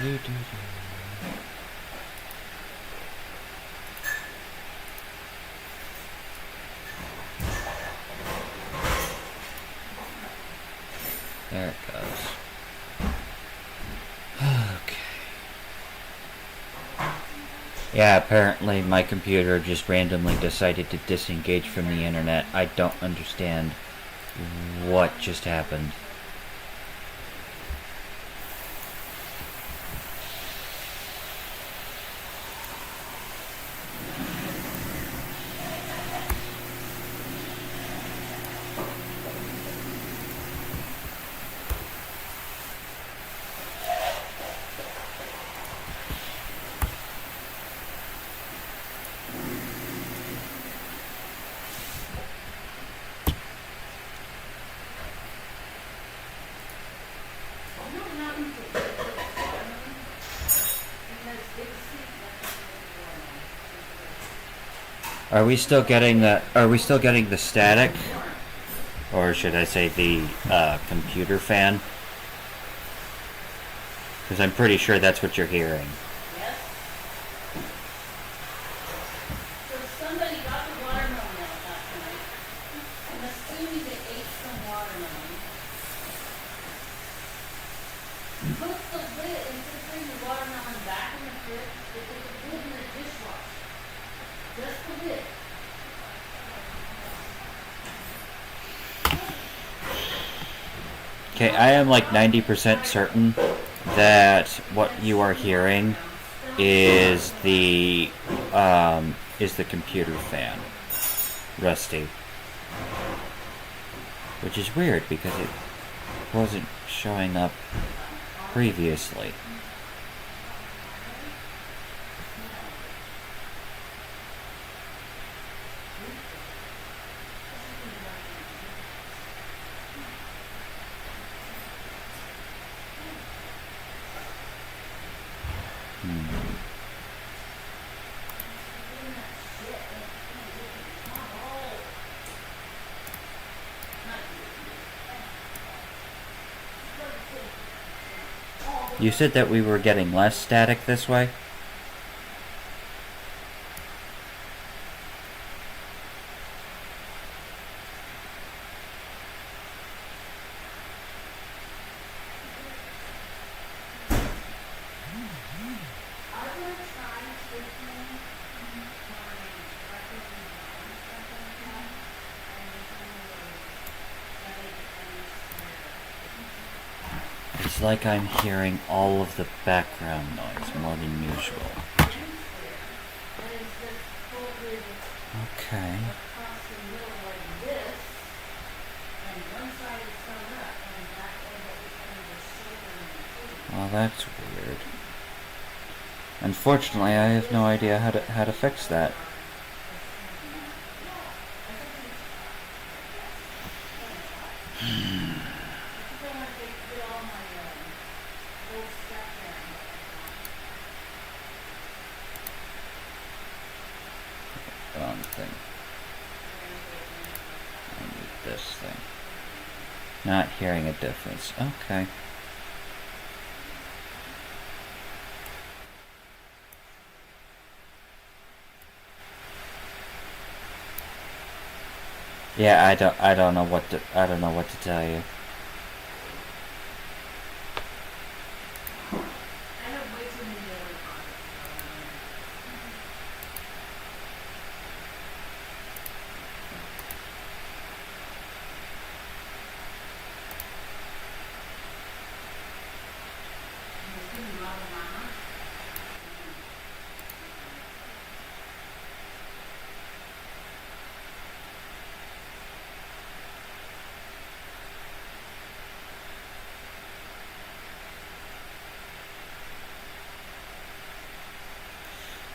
There it goes. Okay. Yeah, apparently my computer just randomly decided to disengage from the internet. I don't understand what just happened. Are we still getting the static? Or should I say the computer fan? Because I'm pretty sure that's what you're hearing. Yes. So somebody got the watermelon out last night. I'm assuming they ate some watermelon. Put the lid, instead of putting the watermelon back in the fridge, they put the lid in the dishwasher. Just the lid. Okay, I am like 90% certain that what you are hearing is the computer fan, Rusty. Which is weird because it wasn't showing up previously. You said that we were getting less static this way? It's like I'm hearing all of the background noise more than usual. Okay. Well, that's weird. Unfortunately, I have no idea how to fix that. Wrong thing. I need this thing. Not hearing a difference. Okay. Yeah, I don't know what to tell you.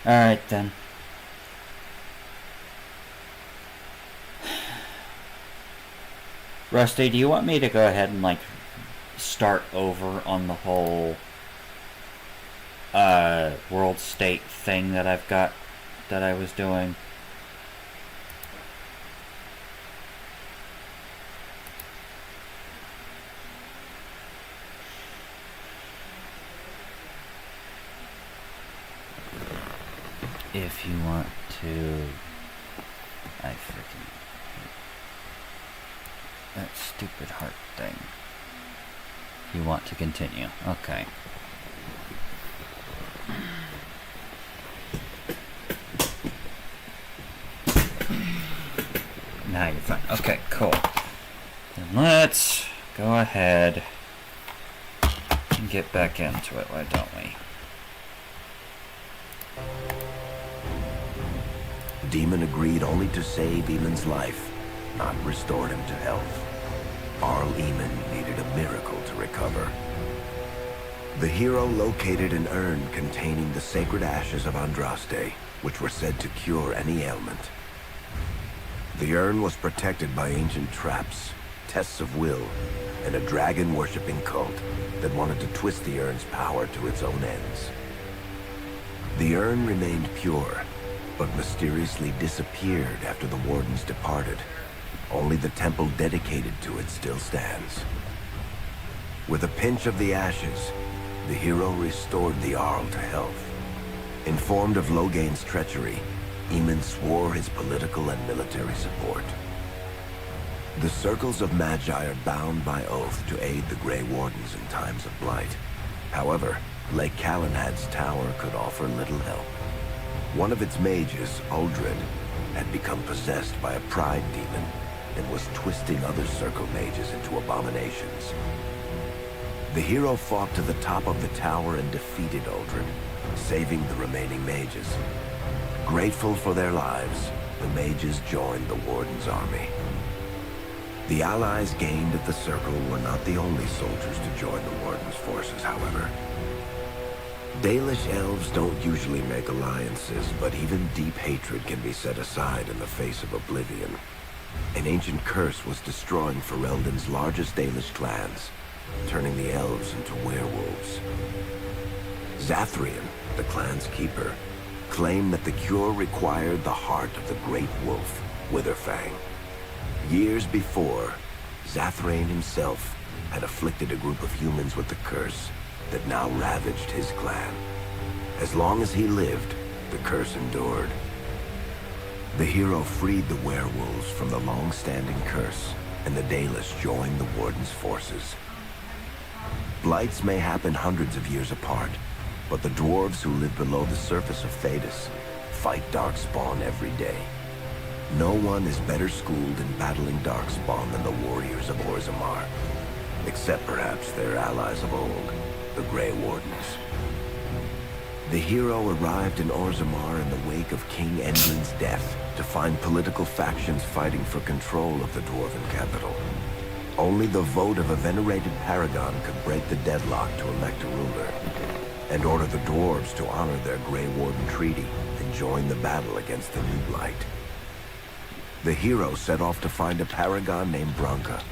Alright then. Rusty, do you want me to go ahead and like start over on the whole world state thing that I've got that I was doing? if you want to... I freaking... that stupid heart thing. You want to continue. Okay. Now you're fine. Okay, cool. Then let's go ahead and get back into it, why don't we? Demon agreed only to save Eamon's life, not restore him to health. Arl Eamon needed a miracle to recover. The hero located an urn containing the sacred ashes of Andraste, which were said to cure any ailment. The urn was protected by ancient traps, tests of will, and a dragon-worshipping cult that wanted to twist the urn's power to its own ends. The urn remained pure, but mysteriously disappeared after the wardens departed. Only the temple dedicated to it still stands. With a pinch of the ashes, the hero restored the Arl to health. Informed of Logain's treachery, Eamon swore his political and military support. The circles of Magi are bound by oath to aid the Grey Wardens in times of blight. However, Lake Calenhad's tower could offer little help. One of its mages, Uldred, had become possessed by a pride demon and was twisting other circle mages into abominations. The hero fought to the top of the tower and defeated Uldred, saving the remaining mages. Grateful for their lives, the mages joined the Warden's army. The allies gained at the Circle were not the only soldiers to join the Warden's forces, however. Dalish elves don't usually make alliances, but even deep hatred can be set aside in the face of oblivion. An ancient curse was destroying Ferelden's largest Dalish clans, turning the elves into werewolves. Zathrian, the clan's keeper, claimed that the cure required the heart of the great wolf, Witherfang. Years before, Zathrian himself had afflicted a group of humans with the curse that now ravaged his clan. As long as he lived, the curse endured. The hero freed the werewolves from the long-standing curse, and the Dalish joined the Warden's forces. Blights may happen hundreds of years apart, but the dwarves who live below the surface of Thedas fight Darkspawn every day. No one is better schooled in battling Darkspawn than the warriors of Orzammar, except perhaps their allies of old, the Grey Wardens. The hero arrived in Orzammar in the wake of King Endrin's death to find political factions fighting for control of the Dwarven capital. Only the vote of a venerated paragon could break the deadlock to elect a ruler, and order the dwarves to honor their Grey Warden treaty and join the battle against the new blight. The hero set off to find a paragon named Branka,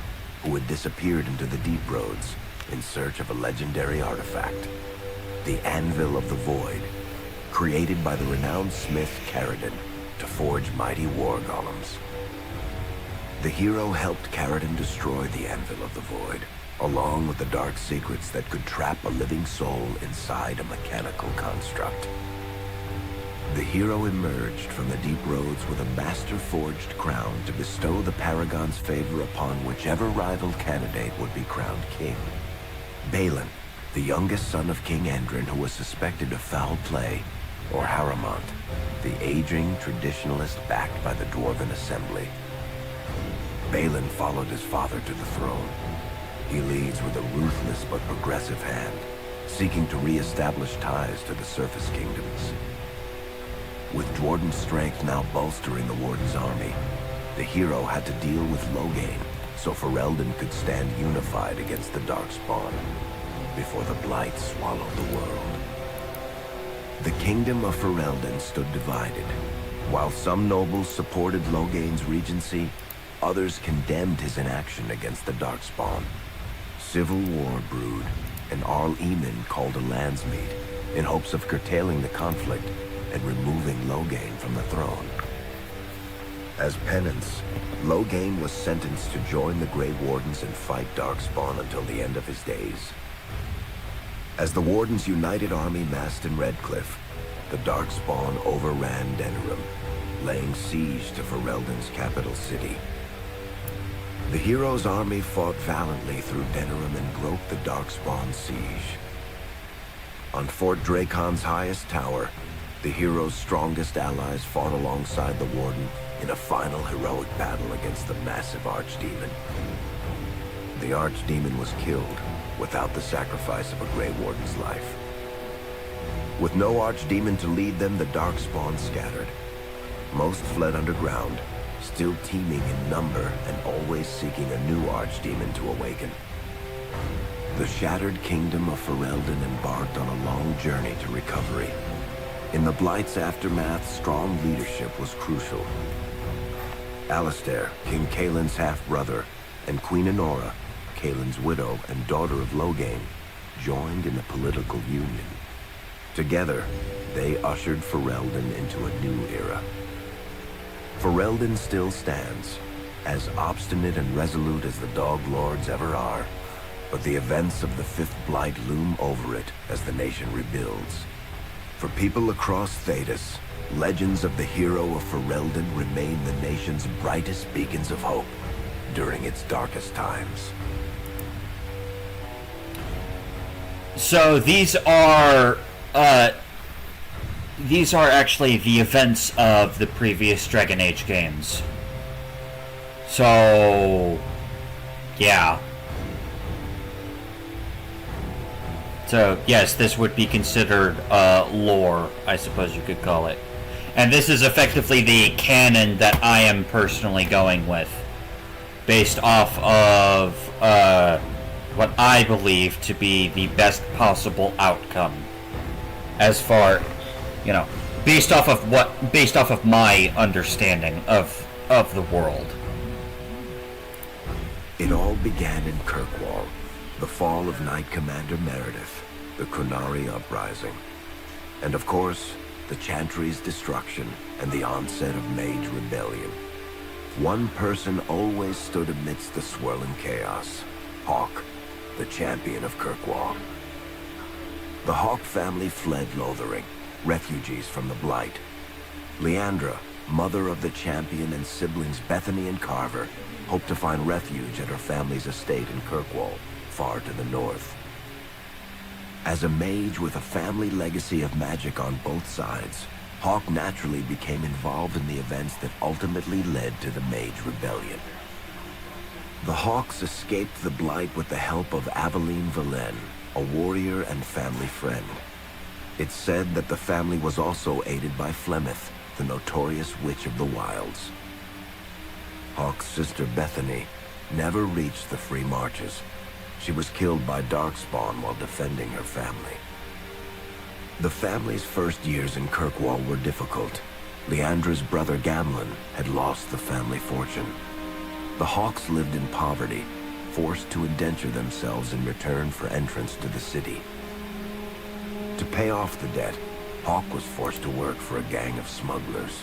who had disappeared into the Deep Roads in search of a legendary artifact, the Anvil of the Void, created by the renowned smith Caridin to forge mighty war golems. The hero helped Caridin destroy the Anvil of the Void, along with the dark secrets that could trap a living soul inside a mechanical construct. The hero emerged from the Deep Roads with a master-forged crown to bestow the Paragon's favor upon whichever rival candidate would be crowned king. Balin, the youngest son of King Endrin who was suspected of foul play, or Haramont, the aging traditionalist backed by the Dwarven Assembly. Balin followed his father to the throne. He leads with a ruthless but progressive hand, seeking to re-establish ties to the surface kingdoms. With Jordan's strength now bolstering the Warden's army, the hero had to deal with Logain, so Ferelden could stand unified against the Darkspawn, before the Blight swallowed the world. The kingdom of Ferelden stood divided. While some nobles supported Logain's regency, others condemned his inaction against the Darkspawn. Civil war brewed, and Arl Eamon called a landsmeet in hopes of curtailing the conflict and removing Logain from the throne. As penance, Logain was sentenced to join the Grey Wardens and fight Darkspawn until the end of his days. As the Warden's united army massed in Redcliffe, the Darkspawn overran Denerim, laying siege to Ferelden's capital city. The hero's army fought valiantly through Denerim and broke the Darkspawn siege. On Fort Dracon's highest tower, the hero's strongest allies fought alongside the Warden in a final heroic battle against the massive Archdemon. The Archdemon was killed without the sacrifice of a Grey Warden's life. With no Archdemon to lead them, the Darkspawn scattered. Most fled underground, still teeming in number and always seeking a new Archdemon to awaken. The shattered kingdom of Ferelden embarked on a long journey to recovery. In the Blight's aftermath, strong leadership was crucial. Alistair, King Kaelin's half-brother, and Queen Enora, Kaelin's widow and daughter of Loghain, joined in a political union. Together, they ushered Ferelden into a new era. Ferelden still stands, as obstinate and resolute as the Dog Lords ever are, but the events of the Fifth Blight loom over it as the nation rebuilds. For people across Thedas, legends of the hero of Ferelden remain the nation's brightest beacons of hope during its darkest times. So these are actually the events of the previous Dragon Age games. So, yeah. So, yes, this would be considered lore, I suppose you could call it. And this is effectively the canon that I am personally going with, based off of what I believe to be the best possible outcome. As far, you know, based off of my understanding of the world. It all began in Kirkwall, the fall of Knight Commander Meredith, the Chronari uprising, and of course, the Chantry's destruction and the onset of Mage Rebellion. One person always stood amidst the swirling chaos: Hawke, the champion of Kirkwall. The Hawke family fled Lothering, refugees from the Blight. Leandra, mother of the champion, and siblings Bethany and Carver hoped to find refuge at her family's estate in Kirkwall, far to the north. As a mage with a family legacy of magic on both sides, Hawke naturally became involved in the events that ultimately led to the Mage Rebellion. The Hawks escaped the Blight with the help of Aveline Valen, a warrior and family friend. It's said that the family was also aided by Flemeth, the notorious Witch of the Wilds. Hawke's sister Bethany never reached the Free Marches. She was killed by Darkspawn while defending her family. The family's first years in Kirkwall were difficult. Leandra's brother Gamlen had lost the family fortune. The Hawks lived in poverty, forced to indenture themselves in return for entrance to the city. To pay off the debt, Hawke was forced to work for a gang of smugglers.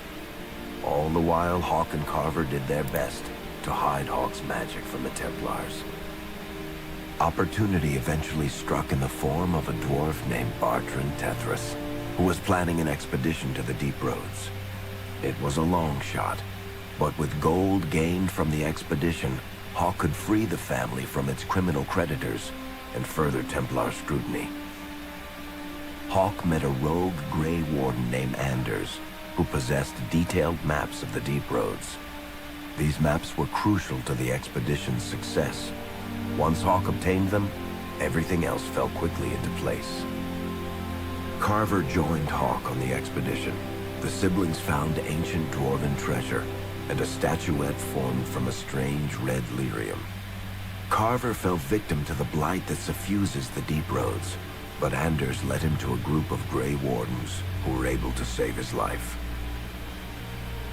All the while, Hawke and Carver did their best to hide Hawke's magic from the Templars. Opportunity eventually struck in the form of a dwarf named Bartrand Tethras, who was planning an expedition to the Deep Roads. It was a long shot, but with gold gained from the expedition, Hawke could free the family from its criminal creditors and further Templar scrutiny. Hawke met a rogue Grey Warden named Anders, who possessed detailed maps of the Deep Roads. These maps were crucial to the expedition's success. Once Hawke obtained them, everything else fell quickly into place. Carver joined Hawke on the expedition. The siblings found ancient dwarven treasure and a statuette formed from a strange red lyrium. Carver fell victim to the blight that suffuses the Deep Roads, but Anders led him to a group of Grey Wardens who were able to save his life.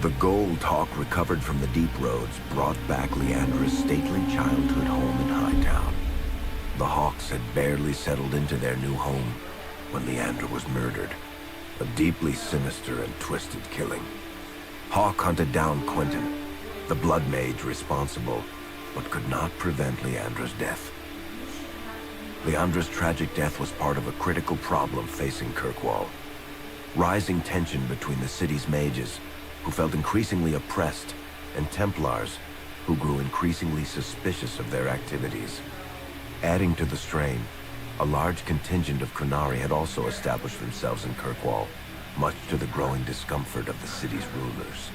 The gold Hawke recovered from the Deep Roads brought back Leandra's stately childhood home in Hightown. The Hawks had barely settled into their new home when Leandra was murdered. A deeply sinister and twisted killing. Hawke hunted down Quentin, the blood mage responsible, but could not prevent Leandra's death. Leandra's tragic death was part of a critical problem facing Kirkwall. rising tension between the city's mages, who felt increasingly oppressed, and Templars, who grew increasingly suspicious of their activities. Adding to the strain, a large contingent of Qunari had also established themselves in Kirkwall, much to the growing discomfort of the city's rulers.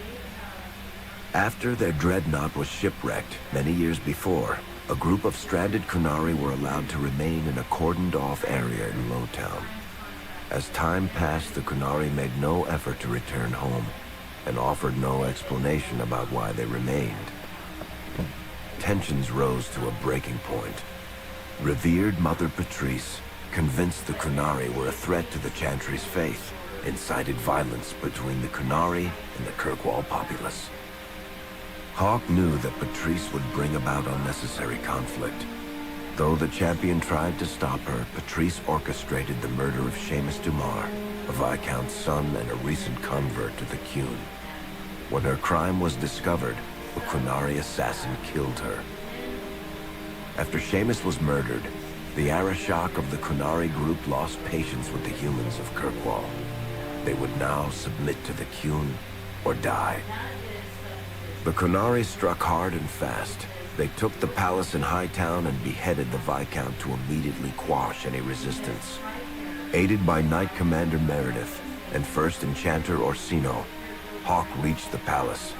After their dreadnought was shipwrecked many years before, a group of stranded Qunari were allowed to remain in a cordoned-off area in Lowtown. As time passed, the Qunari made no effort to return home, and offered no explanation about why they remained. Tensions rose to a breaking point. Revered Mother Patrice, convinced the Qunari were a threat to the Chantry's faith, incited violence between the Qunari and the Kirkwall populace. Hawk knew that Patrice would bring about unnecessary conflict. Though the champion tried to stop her, Patrice orchestrated the murder of Seamus Dumar, a Viscount's son and a recent convert to the Qun. When her crime was discovered, a Qunari assassin killed her. After Seamus was murdered, the Arishok of the Qunari group lost patience with the humans of Kirkwall. They would now submit to the Qun or die. The Qunari struck hard and fast. They took the palace in Hightown and beheaded the Viscount to immediately quash any resistance. Aided by Knight Commander Meredith and First Enchanter Orsino, Hawk reached the palace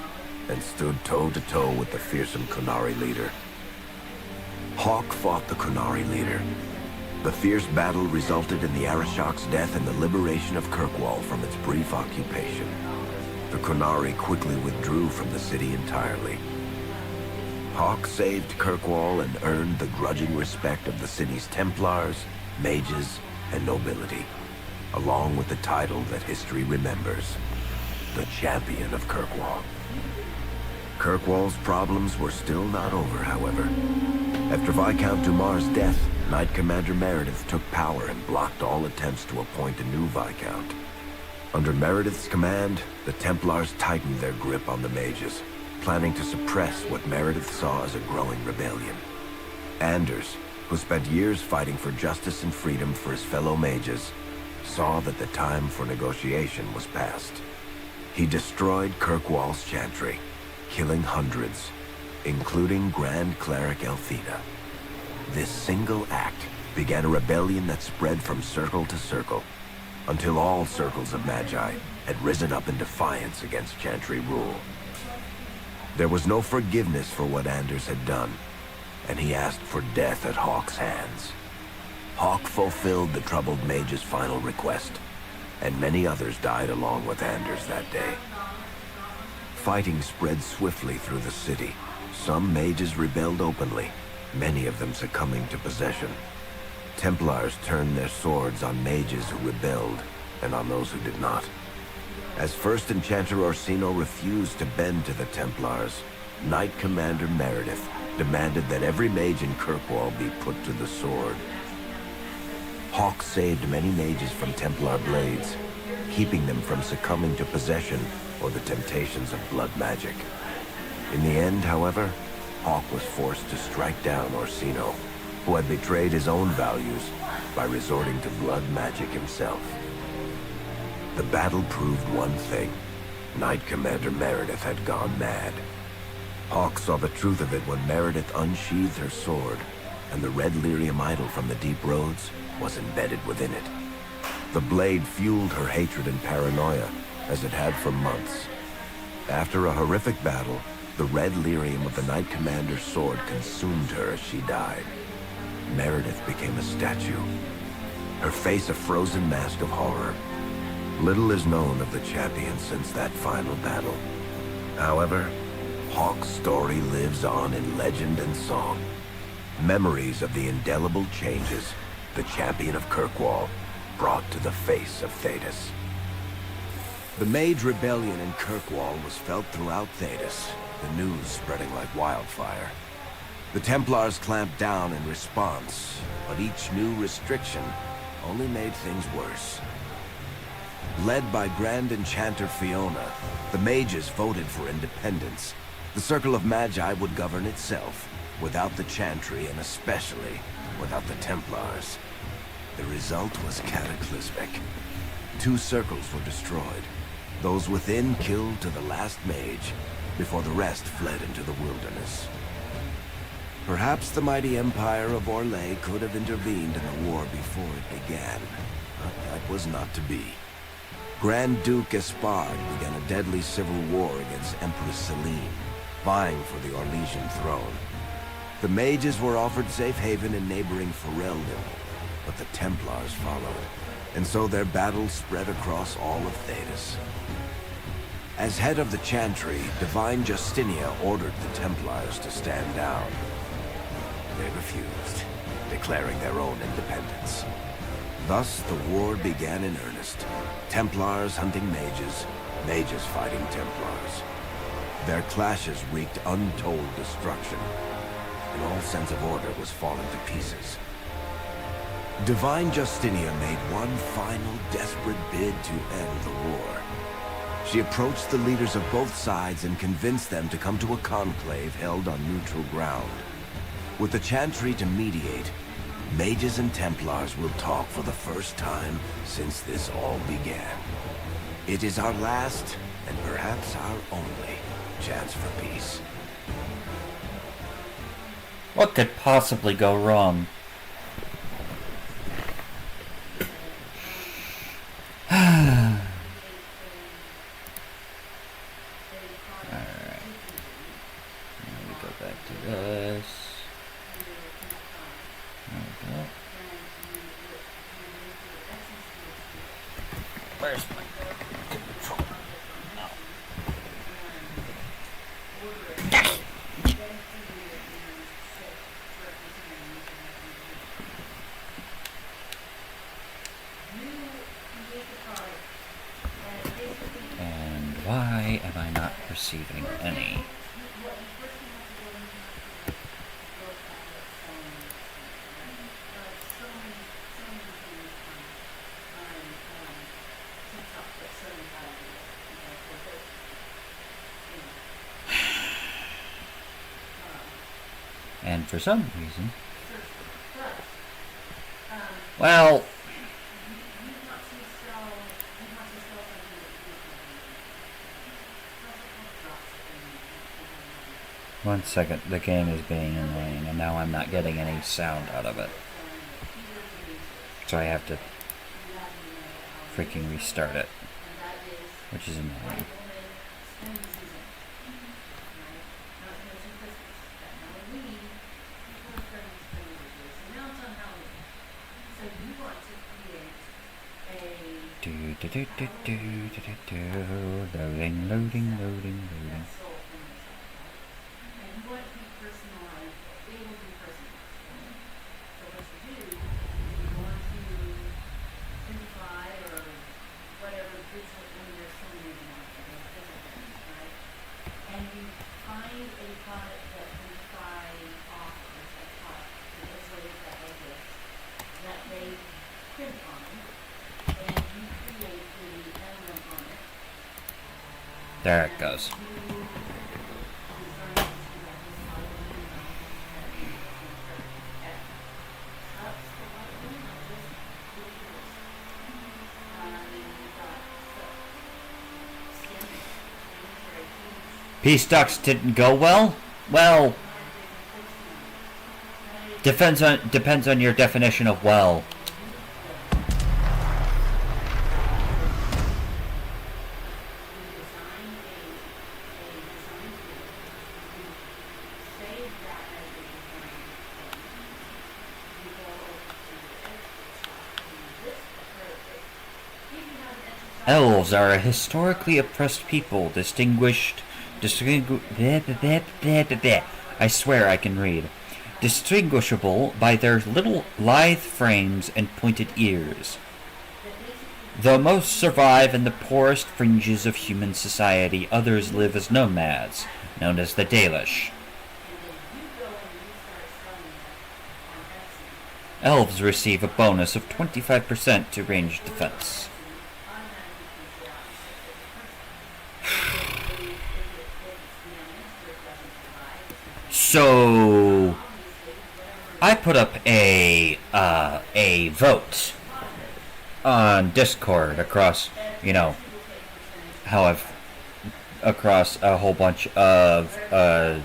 and stood toe-to-toe with the fearsome Qunari leader. Hawk fought the Qunari leader. The fierce battle resulted in the Arishok's death and the liberation of Kirkwall from its brief occupation. The Qunari quickly withdrew from the city entirely. Hawk saved Kirkwall and earned the grudging respect of the city's Templars, mages, and nobility, along with the title that history remembers, the Champion of Kirkwall. Kirkwall's problems were still not over, however. After Viscount Dumar's death, Knight Commander Meredith took power and blocked all attempts to appoint a new Viscount. Under Meredith's command, the Templars tightened their grip on the mages, planning to suppress what Meredith saw as a growing rebellion. Anders, who spent years fighting for justice and freedom for his fellow mages, saw that the time for negotiation was past. He destroyed Kirkwall's chantry, killing hundreds, including Grand Cleric Elthina. This single act began a rebellion that spread from circle to circle, until all circles of Magi had risen up in defiance against chantry rule. There was no forgiveness for what Anders had done, and he asked for death at Hawk's hands. Hawk fulfilled the troubled mage's final request, and many others died along with Anders that day. Fighting spread swiftly through the city. Some mages rebelled openly, many of them succumbing to possession. Templars turned their swords on mages who rebelled, and on those who did not. As First Enchanter Orsino refused to bend to the Templars, Knight Commander Meredith demanded that every mage in Kirkwall be put to the sword. Hawk saved many mages from Templar blades, keeping them from succumbing to possession or the temptations of blood magic. In the end, however, Hawk was forced to strike down Orsino, who had betrayed his own values by resorting to blood magic himself. The battle proved one thing. Knight Commander Meredith had gone mad. Hawk saw the truth of it when Meredith unsheathed her sword, and the red lyrium idol from the deep roads was embedded within it. The blade fueled her hatred and paranoia, as it had for months. After a horrific battle, the red lyrium of the Knight Commander's sword consumed her as she died. Meredith became a statue, her face a frozen mask of horror. Little is known of the champion since that final battle. However, Hawk's story lives on in legend and song. Memories of the indelible changes the champion of Kirkwall brought to the face of Thedas. The Mage Rebellion in Kirkwall was felt throughout Thedas, the news spreading like wildfire. The Templars clamped down in response, but each new restriction only made things worse. Led by Grand Enchanter Fiona, the mages voted for independence. The Circle of Magi would govern itself, without the Chantry and especially without the Templars. The result was cataclysmic. 2 circles were destroyed. Those within killed to the last mage, before the rest fled into the wilderness. Perhaps the mighty empire of Orlais could have intervened in the war before it began, but that was not to be. Grand Duke Espard began a deadly civil war against Empress Celine, vying for the Orlesian throne. The mages were offered safe haven in neighboring Ferelden, but the Templars followed, and so their battle spread across all of Thedas. As head of the Chantry, Divine Justinia ordered the Templars to stand down. They refused, declaring their own independence. Thus, the war began in earnest. Templars hunting mages, mages fighting Templars. Their clashes wreaked untold destruction, and all sense of order was falling to pieces. Divine Justinia made one final desperate bid to end the war. She approached the leaders of both sides and convinced them to come to a conclave held on neutral ground. With the Chantry to mediate, mages and Templars will talk for the first time since this all began. It is our last, and perhaps our only, chance for peace. What could possibly go wrong? Where's my control? No. And why am I not receiving any? And for some reason, well, one second, the game is being annoying, and now I'm not getting any sound out of it. So I have to freaking restart it, which is annoying. Loading. There it goes. Peace talks didn't go well? Well, depends on your definition of well. Elves are a historically oppressed people, I swear I can read. Distinguishable by their little lithe frames and pointed ears. Though most survive in the poorest fringes of human society, others live as nomads, known as the Dalish. Elves receive a bonus of 25% to ranged defense. So, I put up a vote on Discord across, you know, how I've across a whole bunch of what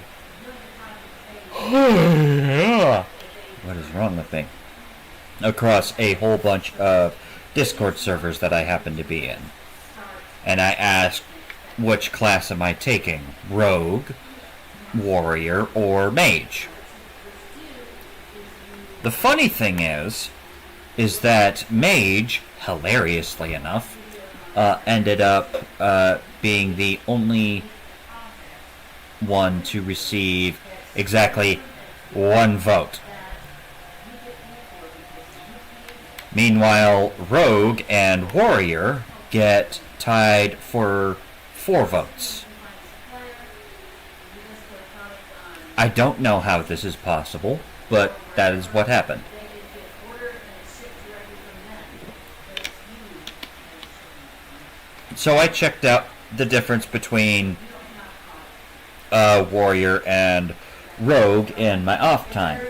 is wrong with me? Across a whole bunch of Discord servers that I happen to be in. And I asked, which class am I taking? Rogue, Warrior, or Mage? The funny thing is that Mage, hilariously enough, ended up being the only one to receive exactly 1 vote. Meanwhile, Rogue and Warrior get tied for 4 votes. I don't know how this is possible, but that is what happened. So I checked out the difference between Warrior and Rogue in my off time.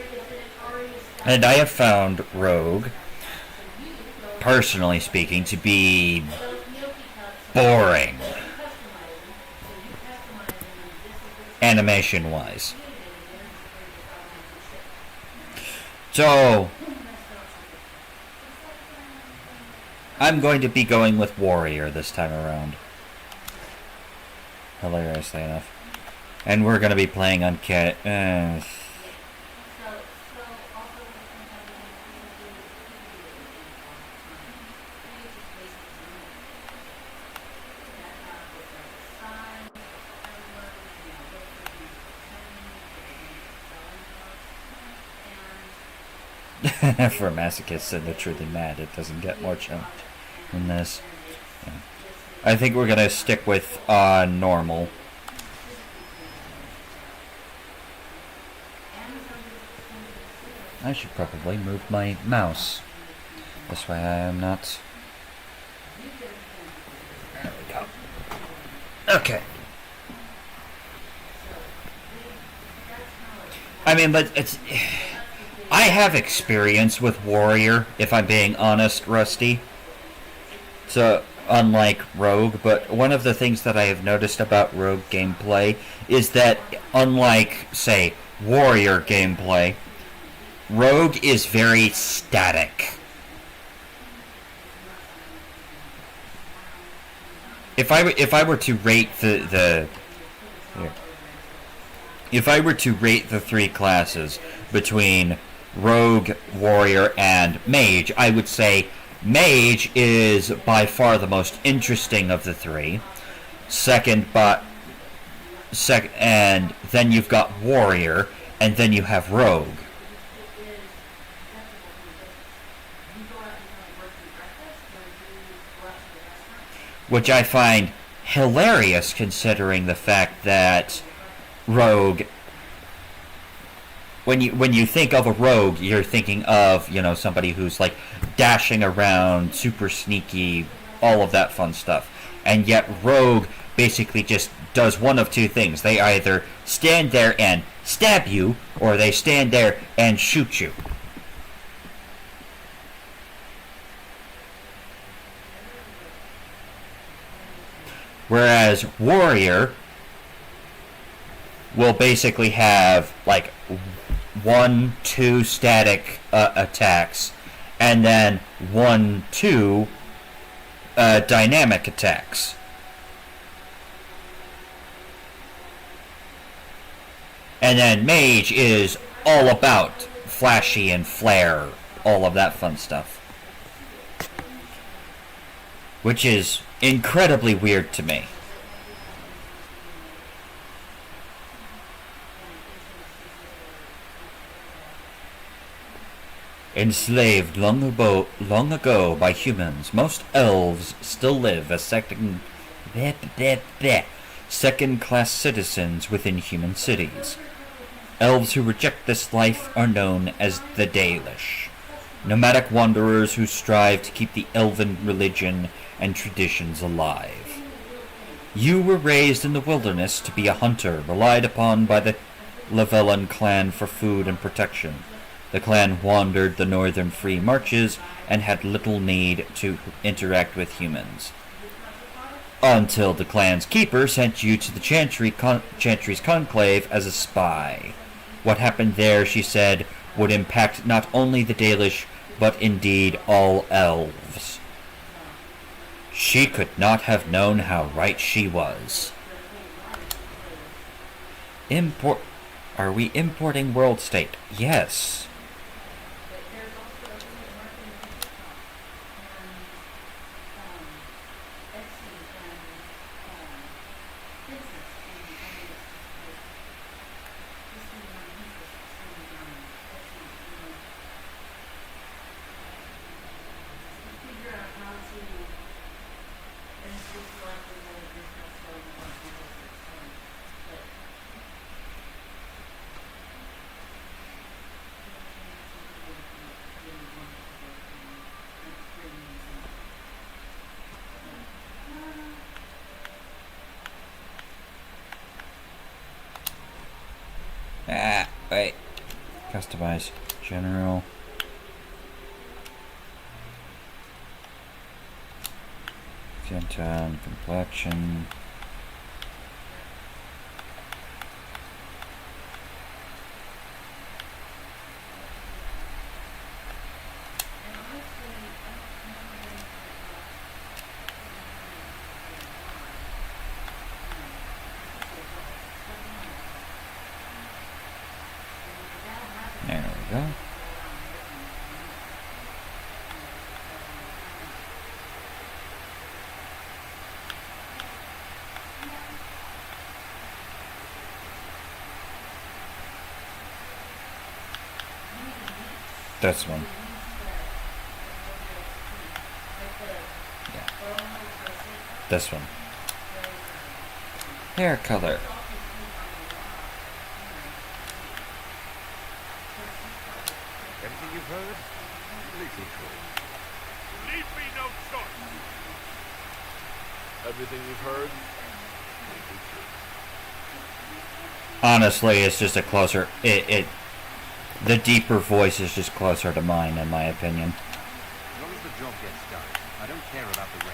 And I have found Rogue, personally speaking, to be boring. Animation-wise. So, I'm going to be going with Warrior this time around. Hilariously enough. And we're going to be playing on for masochists and the truly mad, it doesn't get more challenge than this. Yeah. I think we're gonna stick with normal. I should probably move my mouse. This way I am not... There we go. Okay. I mean, but it's... I have experience with Warrior, if I'm being honest, Rusty. So, unlike Rogue, but one of the things that I have noticed about Rogue gameplay is that, unlike, say, Warrior gameplay, Rogue is very static. If I were to rate if I were to rate the 3 classes between Rogue, Warrior, and Mage, I would say Mage is by far the most interesting of the 3. And then you've got Warrior, and then you have Rogue. Which I find hilarious, considering the fact that Rogue, when you think of a rogue, you're thinking of, you know, somebody who's like dashing around, super sneaky, all of that fun stuff. And yet Rogue basically just does one of 2 things. They either stand there and stab you, or they stand there and shoot you. Whereas Warrior will basically have like 1-2 static attacks, and then 1-2 dynamic attacks. And then Mage is all about flashy and flare, all of that fun stuff. Which is incredibly weird to me. Enslaved long ago by humans, most elves still live as second-class citizens within human cities. Elves who reject this life are known as the Dalish, nomadic wanderers who strive to keep the elven religion and traditions alive. You were raised in the wilderness to be a hunter, relied upon by the Lavellan clan for food and protection. The clan wandered the northern free marches and had little need to interact with humans. Until the clan's keeper sent you to the Chantry's conclave as a spy. What happened there, she said, would impact not only the Dalish, but indeed all elves. She could not have known how right she was. Are we importing world state? Yes. Wait. Customize. General. Gentile complexion. There we go. This one. Yeah. This one. Hair color. Everything you've heard? Completely true. Leave me no choice. Everything you've heard? Completely true. Honestly, it's just a closer... The deeper voice is just closer to mine, in my opinion. As long as the job gets done, I don't care about the rest.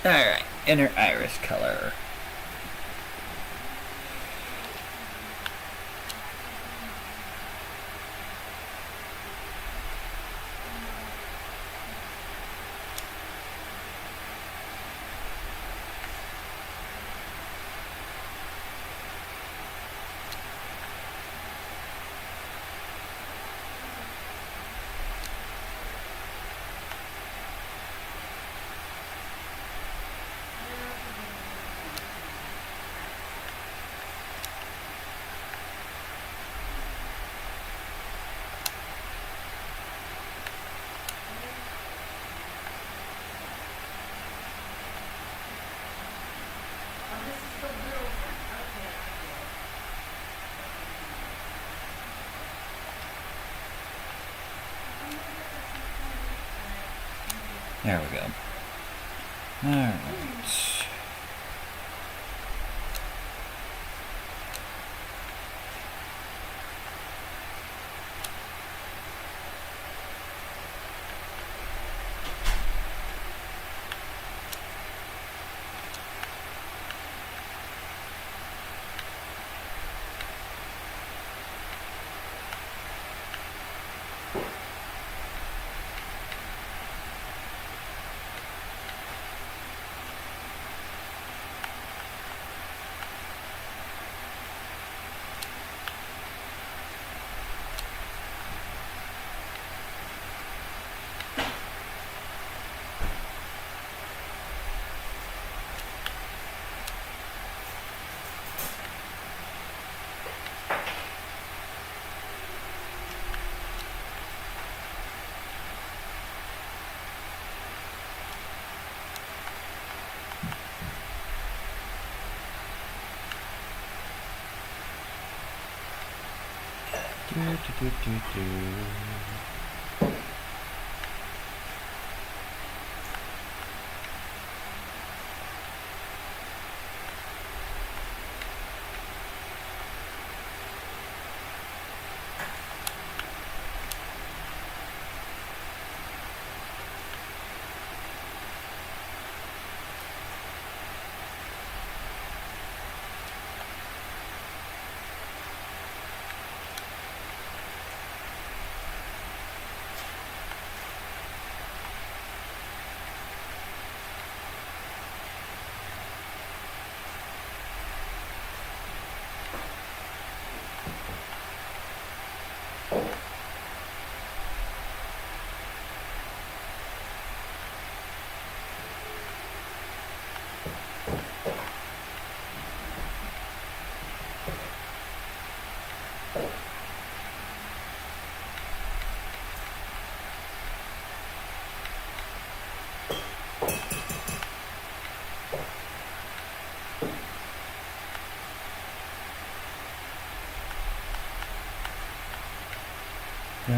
Alright, inner iris color. There we go. Alright.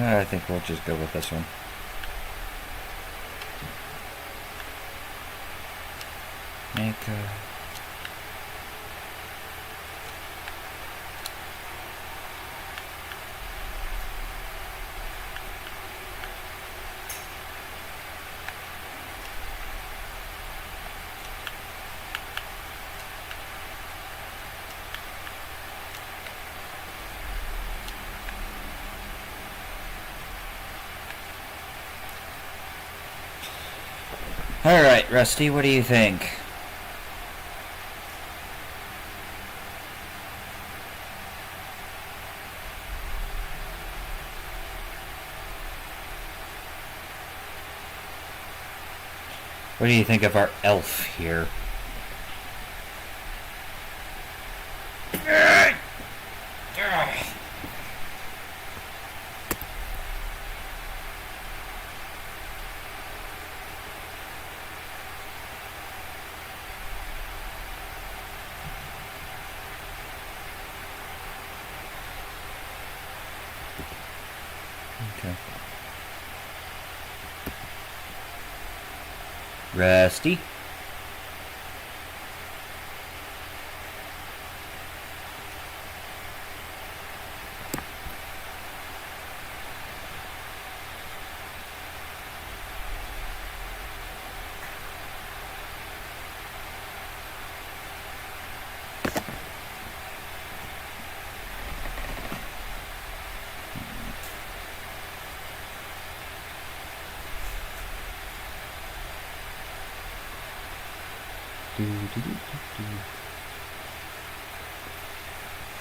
I think we'll just go with this one. Make a... Alright, Rusty, what do you think? What do you think of our elf here? Okay. Rusty?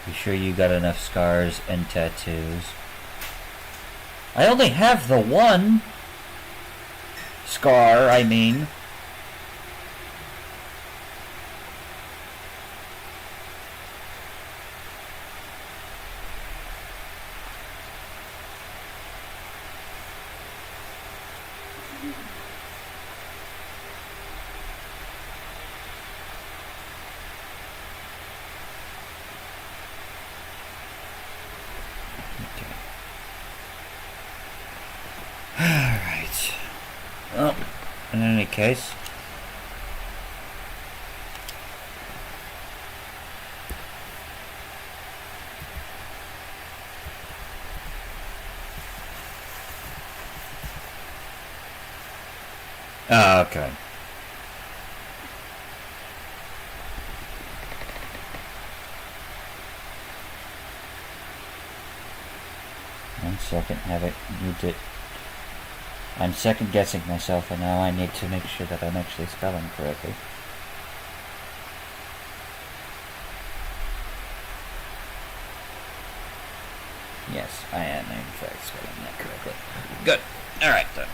You sure you got enough scars and tattoos? I only have the one scar, I mean. Alright. Well, in any case. Oh, okay. One second, have it. Need to. I'm second guessing myself, and now I need to make sure that I'm actually spelling correctly. Yes, I am in fact spelling that correctly. Good. Alright then.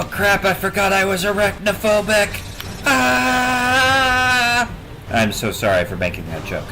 Oh crap, I forgot I was arachnophobic! Ah! I'm so sorry for making that joke.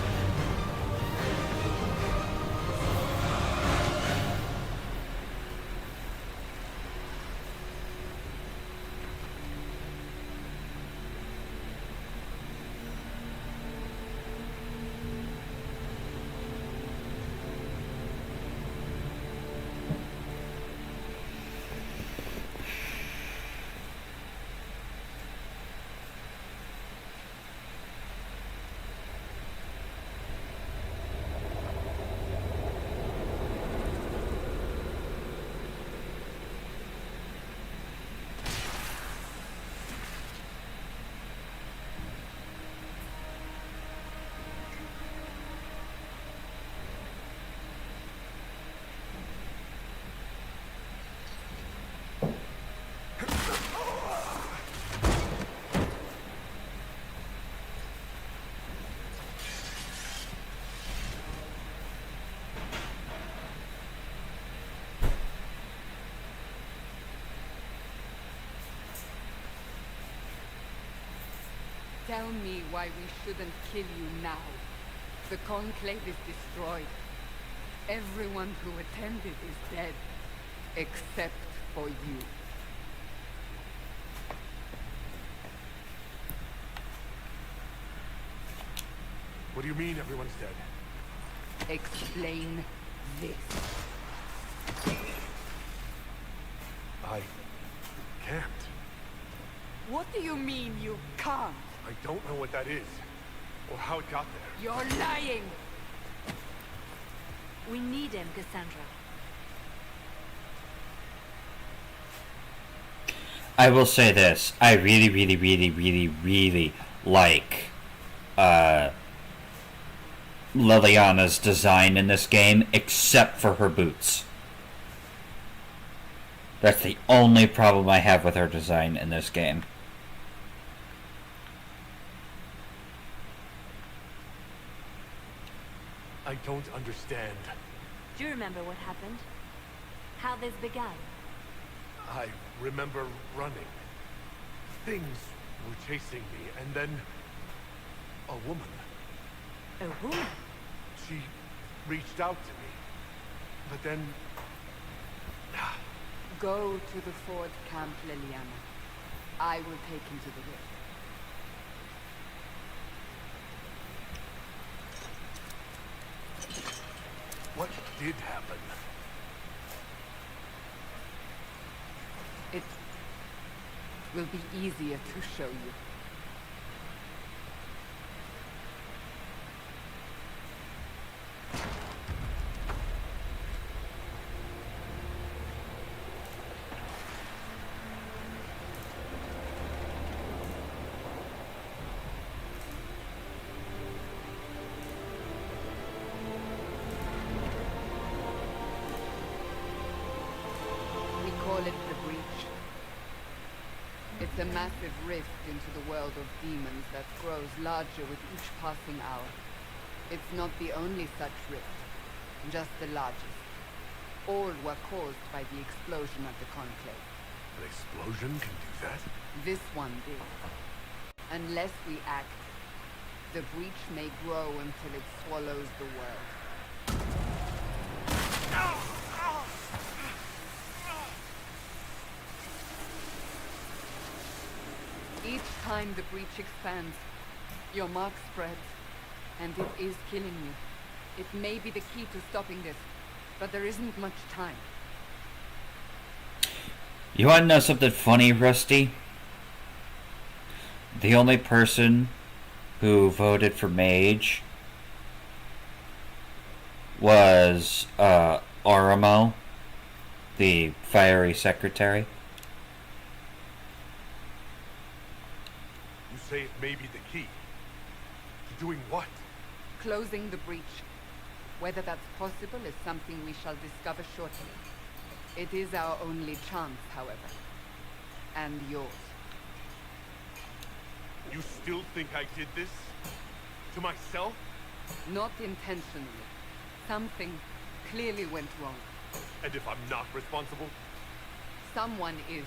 Tell me why we shouldn't kill you now. The Conclave is destroyed. Everyone who attended is dead. Except for you. What do you mean everyone's dead? Explain this. I can't. What do you mean you can't? I don't know what that is, or how it got there. You're lying! We need him, Cassandra. I will say this. I really like Liliana's design in this game, except for her boots. That's the only problem I have with her design in this game. I don't understand. Do you remember what happened? How this began? I remember running. Things were chasing me, and then a woman. A woman? She reached out to me, but then Go to the Ford camp, Liliana. I will take him to the rift. what did happen? It will be easier to show you. We call it the Breach. It's a massive rift into the world of demons that grows larger with each passing hour. It's not the only such rift, just the largest. All were caused by the explosion of the Conclave. An explosion can do that? This one did. Unless we act, the breach may grow until it swallows the world. Each time the breach expands, your mark spreads, and it is killing you. It may be the key to stopping this, but there isn't much time. You want to know something funny, Rusty? The only person who voted for Mage was Orimo, the fiery secretary. You say it may be the key. To doing what? Closing the breach. Whether that's possible is something we shall discover shortly. It is our only chance, however. And yours. You still think I did this? To myself? Not intentionally. Something clearly went wrong. And if I'm not responsible? Someone is.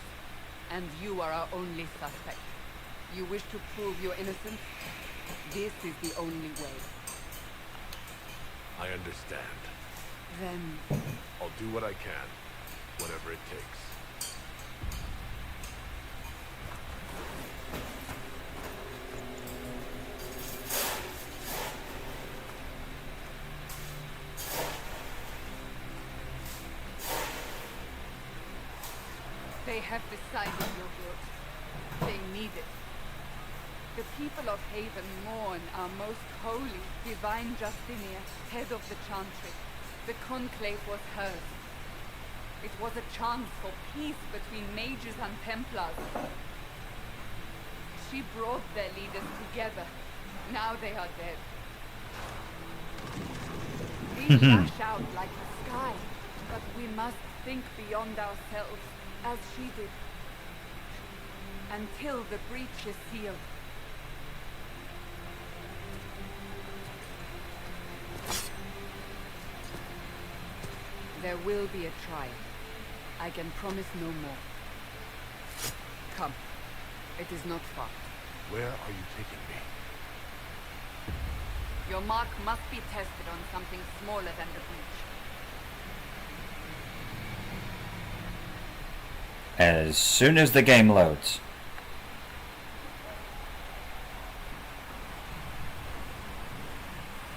and you are our only suspect. You wish to prove your innocence? This is the only way. I understand. Then, I'll do what I can, whatever it takes. they have decided your guilt. They need it. The people of Haven mourn our most holy, divine Justinia, head of the Chantry. The conclave was hers. It was a chance for peace between mages and Templars. She brought their leaders together. Now they are dead. We lash out like the sky, but we must think beyond ourselves, as she did. Until the breach is sealed. There will be a trial. I can promise no more. Come. It is not far. Where are you taking me? Your mark must be tested on something smaller than the breach. As soon as the game loads.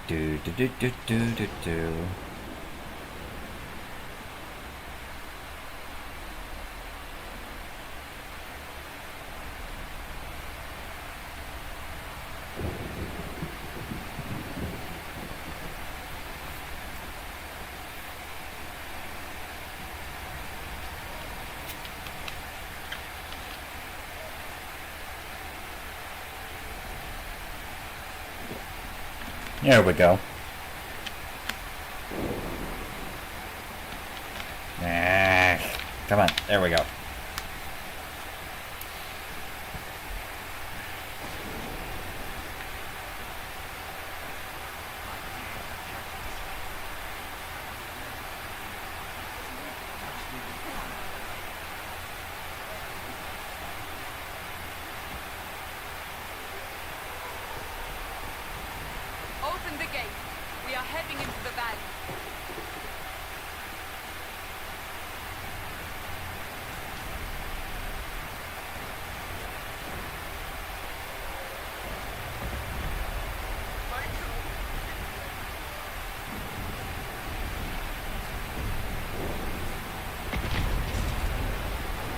Do do do do do do do. There we go. Come on, there we go. Open the gate. We are heading into the valley.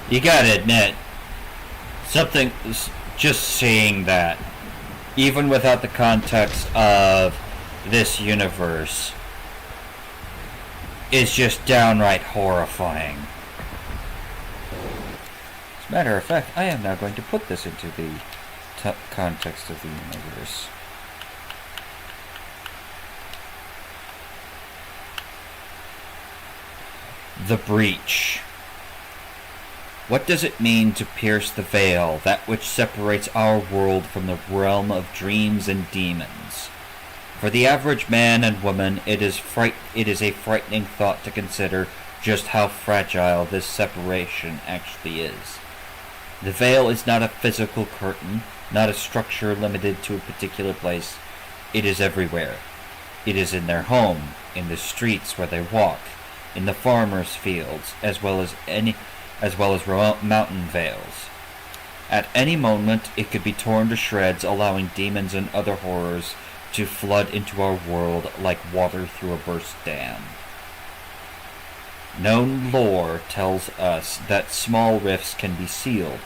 You gotta admit, something, just seeing that, even without the context of this universe, is just downright horrifying. As a matter of fact, I am now going to put this into the context of the universe. The breach. What does it mean to pierce the veil, that which separates our world from the realm of dreams and demons? For the average man and woman, it is a frightening thought to consider just how fragile this separation actually is. The veil is not a physical curtain, not a structure limited to a particular place. It is everywhere. It is in their home, in the streets where they walk, in the farmers' fields, as well as remote mountain vales. At any moment, it could be torn to shreds, allowing demons and other horrors to flood into our world like water through a burst dam. Known lore tells us that small rifts can be sealed,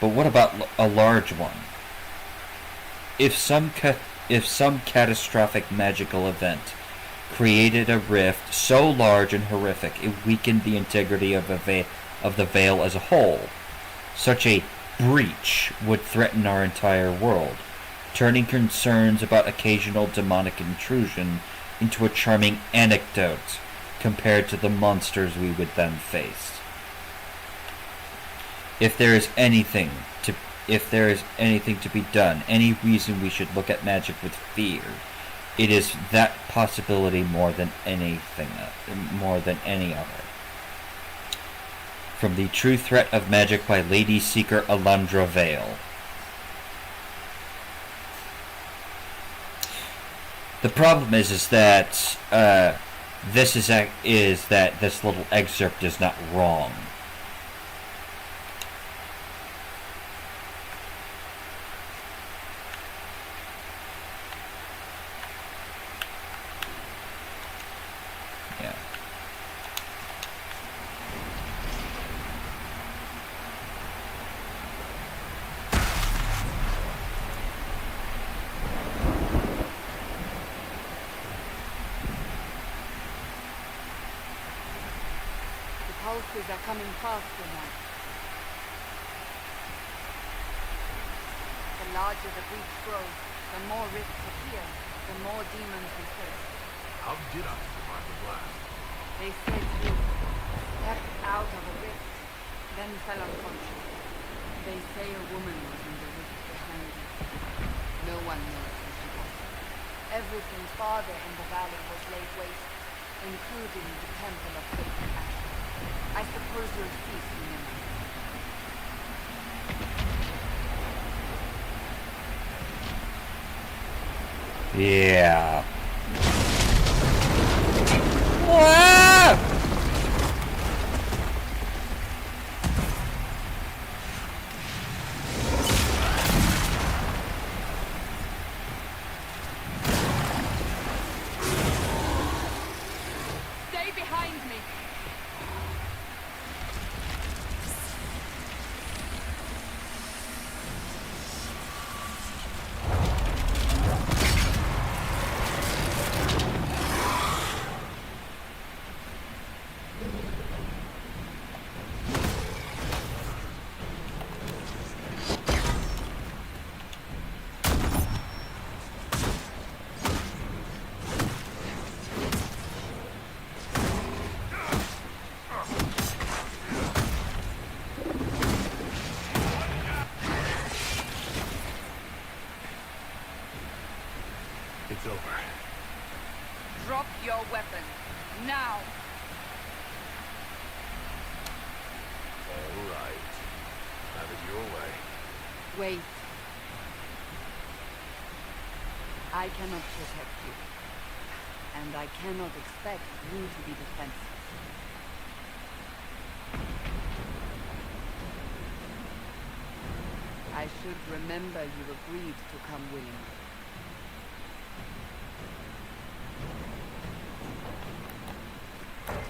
but what about a large one? If some catastrophic magical event created a rift so large and horrific it weakened the integrity of the veil as a whole, such a breach would threaten our entire world, turning concerns about occasional demonic intrusion into a charming anecdote compared to the monsters we would then face. If there is anything to be done, any reason we should look at magic with fear, it is that possibility more than any other. from the true threat of magic by Lady Seeker Alundra Vale. The problem is that this is that this little excerpt is not wrong. Yeah. Pulses are coming faster now. The larger the breach grows, the more rifts appear, the more demons we face. How did I survive the blast? They said you stepped out of a rift, then fell unconscious. They say a woman was in the rift behind you. No one knows who she was. Everything farther in the valley was laid waste, including the Temple of Sacred Ashes. I suppose you'll cease remembering. Yeah. Ah! Stay behind me! It's over. Drop your weapon. Now! All right. Have it your way. Wait. I cannot protect you. And I cannot expect you to be defenseless. I should remember you agreed to come willingly.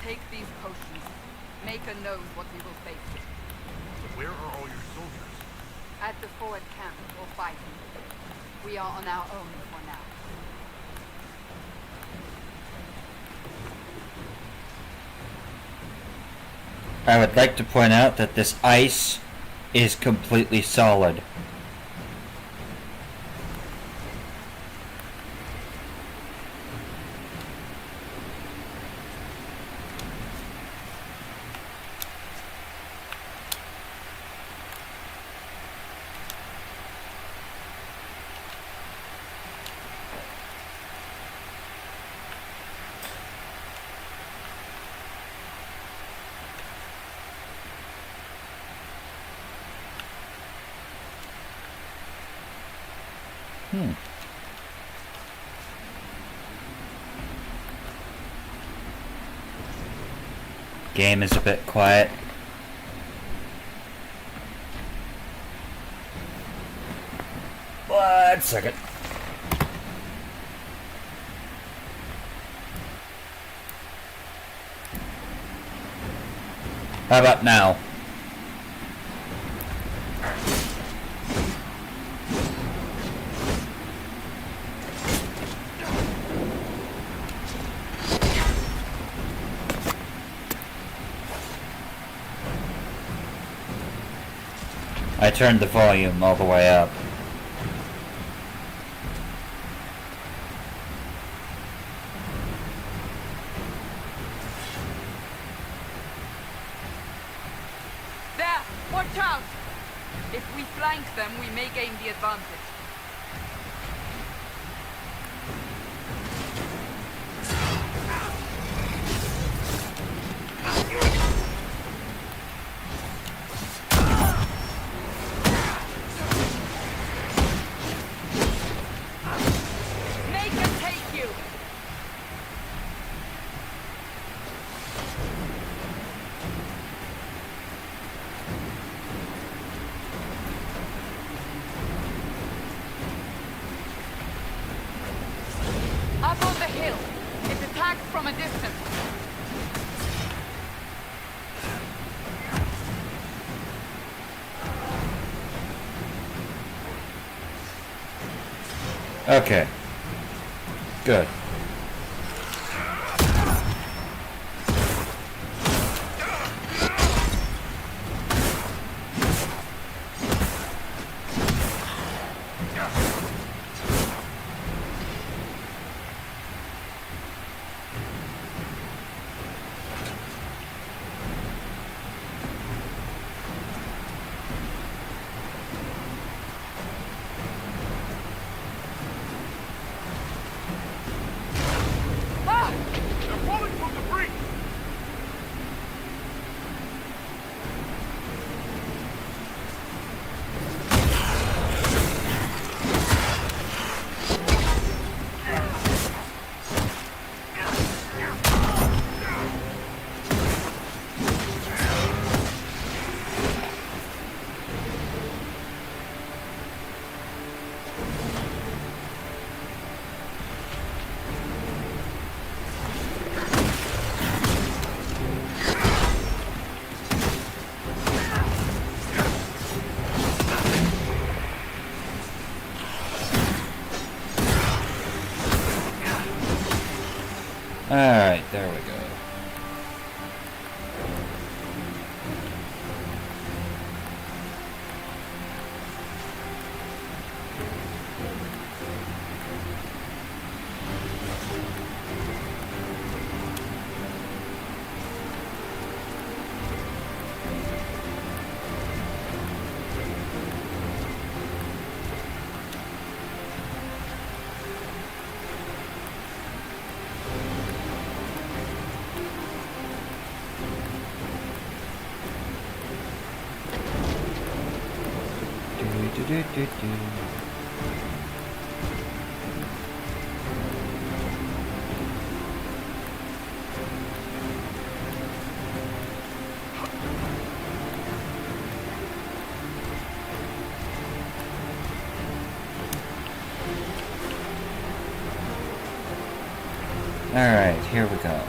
Take these potions. Maker knows what we will face. So where are all your soldiers? At the forward camp, or fighting. We are on our own for now. I would like to point out that this ice is completely solid. Game is a bit quiet. One second. How about now? I turned the volume all the way up. There! Watch out! If we flank them, we may gain the advantage. from a distance. Okay. Good. They're falling from the breach! Alright, there we go. Alright, here we go.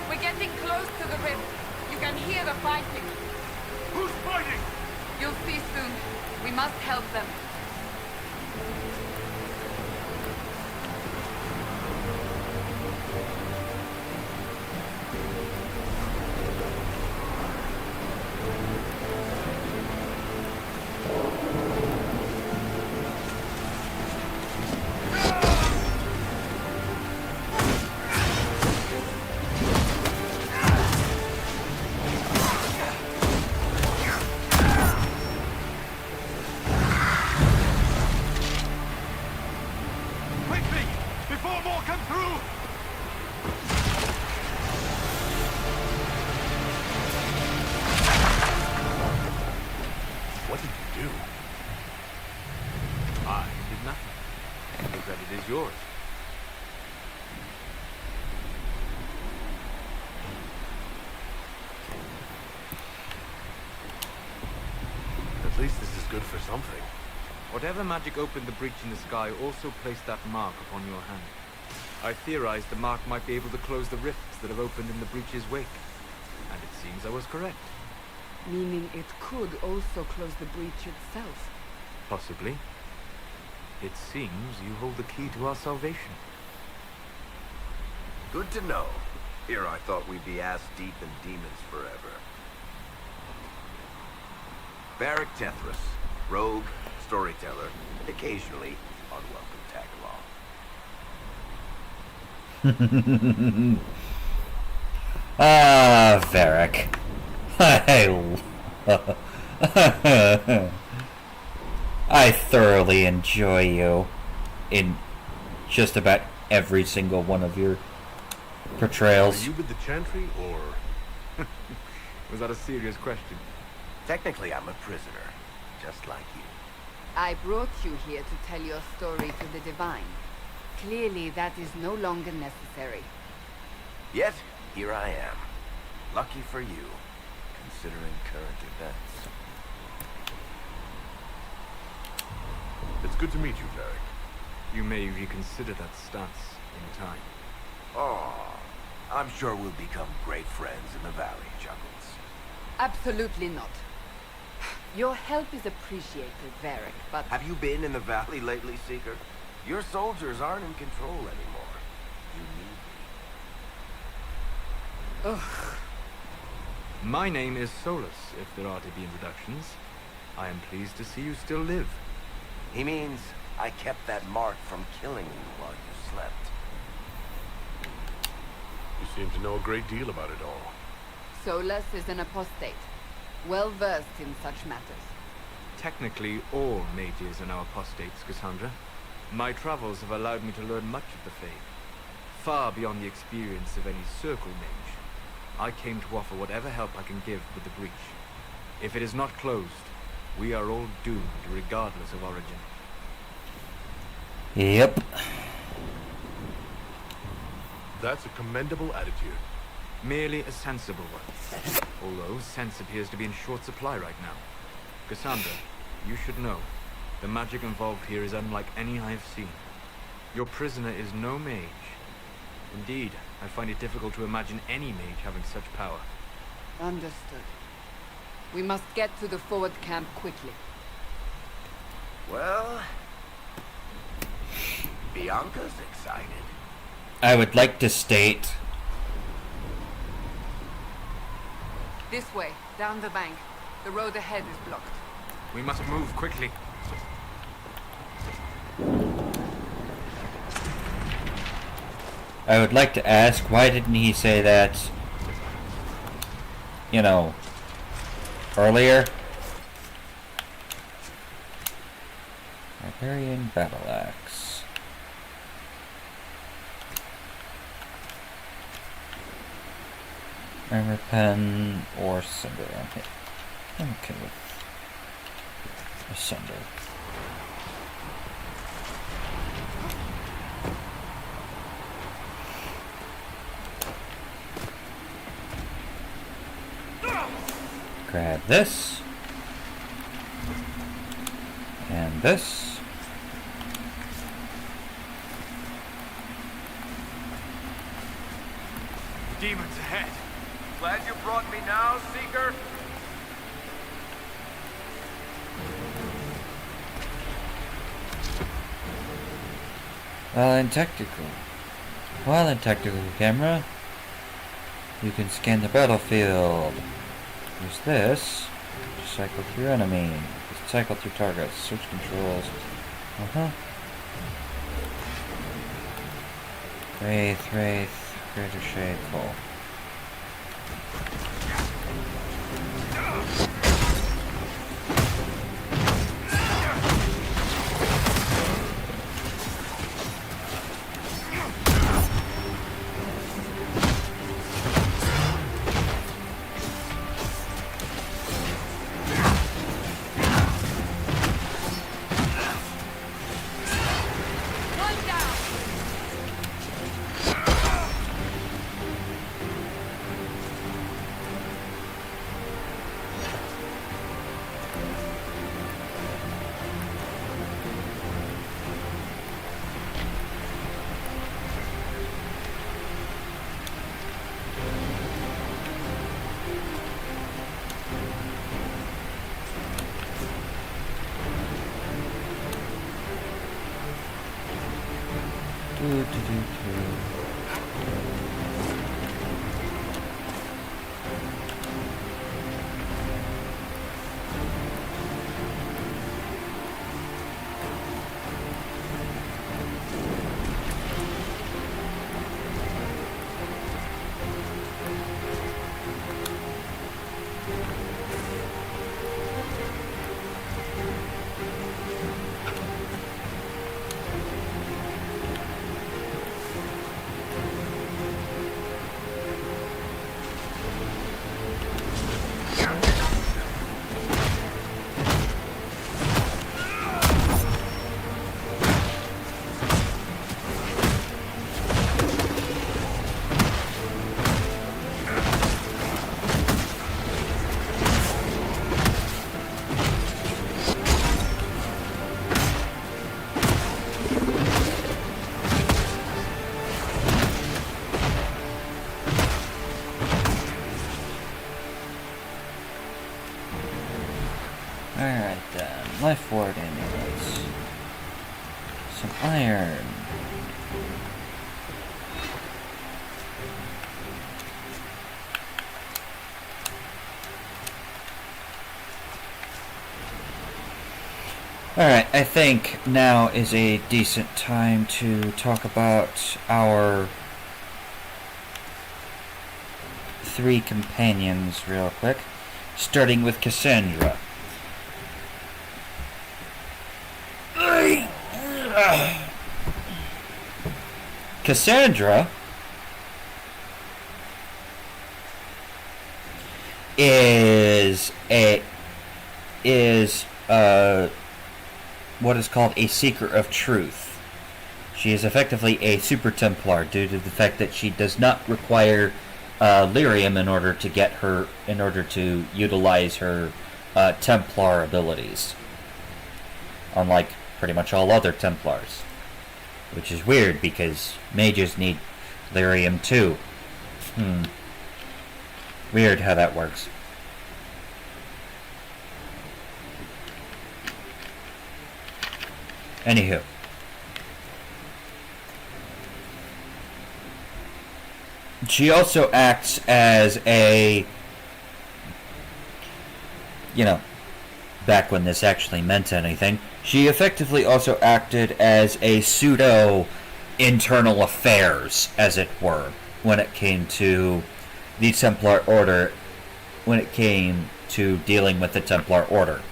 We're getting close to the rift. You can hear the fighting. Who's fighting? You'll see soon. We must help them. Quickly! Before more come through! What did you do? I did nothing. The credit is yours. At least this is good for something. Whatever magic opened the breach in the sky also placed that mark upon your hand. I theorized the mark might be able to close the rifts that have opened in the breach's wake. And it seems I was correct. Meaning it could also close the breach itself. Possibly. It seems you hold the key to our salvation. Good to know. Here I thought we'd be ass-deep in demons forever. Varric Tethras, rogue, storyteller, occasionally unwelcome tag-along. Ah, Varric. I thoroughly enjoy you in just about every single one of your Are portrayals. you with the Chantry, or...? Was that a serious question? Technically, I'm a prisoner, just like you. I brought you here to tell your story to the Divine. Clearly, that is no longer necessary. Yet, here I am. Lucky for you, considering current events. good to meet you, Varric. You may reconsider that stance in time. Oh, I'm sure we'll become great friends in the valley, Chuckles. Absolutely not. Your help is appreciated, Varric, but... Have you been in the valley lately, Seeker? Your soldiers aren't in control anymore. You need me. Ugh. My name is Solus, if there are to be introductions. I am pleased to see you still live. He means I kept that mark from killing you while you slept. You seem to know a great deal about it all. Solus is an apostate, well-versed in such matters. Technically, all mages are now apostates, Cassandra. My travels have allowed me to learn much of the faith, far beyond the experience of any circle mage. I came to offer whatever help I can give with the breach. If it is not closed, we are all doomed, regardless of origin. Yep. That's a commendable attitude. Merely a sensible one. Although sense appears to be in short supply right now. Cassandra, you should know, the magic involved here is unlike any I have seen. Your prisoner is no mage. Indeed, I find it difficult to imagine any mage having such power. Understood. We must get to the forward camp quickly. Well, Bianca's excited. I would like to state... This way, down the bank. The road ahead is blocked. We must move quickly. I would like to ask, why didn't he say that, you know, earlier? Barbarian battle axe. Armor pen or cinder. I'm okay with a cinder. Grab this. And this. Demons ahead. Glad you brought me now, Seeker. While in tactical camera, you can scan the battlefield. Use this to cycle through enemy. Cycle through targets. Switch controls. Wraith, greater shade, full. Alright then, life ward amulets. Some iron. Alright, I think now is a decent time to talk about our 3 companions real quick, starting with Cassandra. Cassandra is what is called a seeker of truth. She is effectively a super Templar due to the fact that she does not require lyrium in order to utilize her Templar abilities, unlike pretty much all other Templars, which is weird because mages need lyrium too. Weird how that works. Anywho. She also acts as a, back when this actually meant anything, she effectively also acted as a pseudo internal affairs, as it were, when it came to the Templar Order, when it came to dealing with the Templar Order.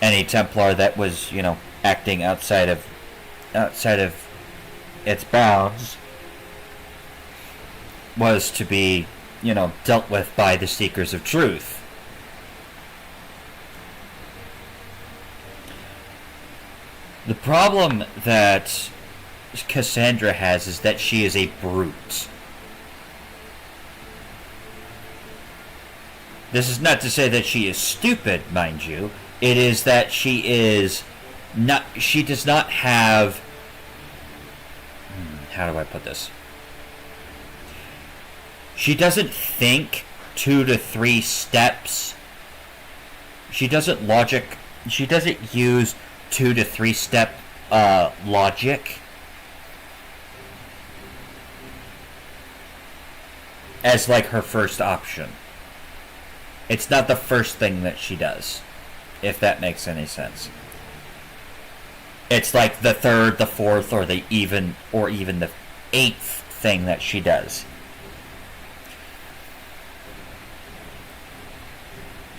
Any Templar that was, acting outside of its bounds was to be, dealt with by the Seekers of Truth. The problem that Cassandra has is that she is a brute. This is not to say that she is stupid, mind you. It is that she does not have... How do I put this? She doesn't think 2 to 3 steps. She doesn't use 2 to 3 step logic as like her first option. It's not the first thing that she does, if that makes any sense. It's like the 3rd, the 4th, or even the 8th thing that she does.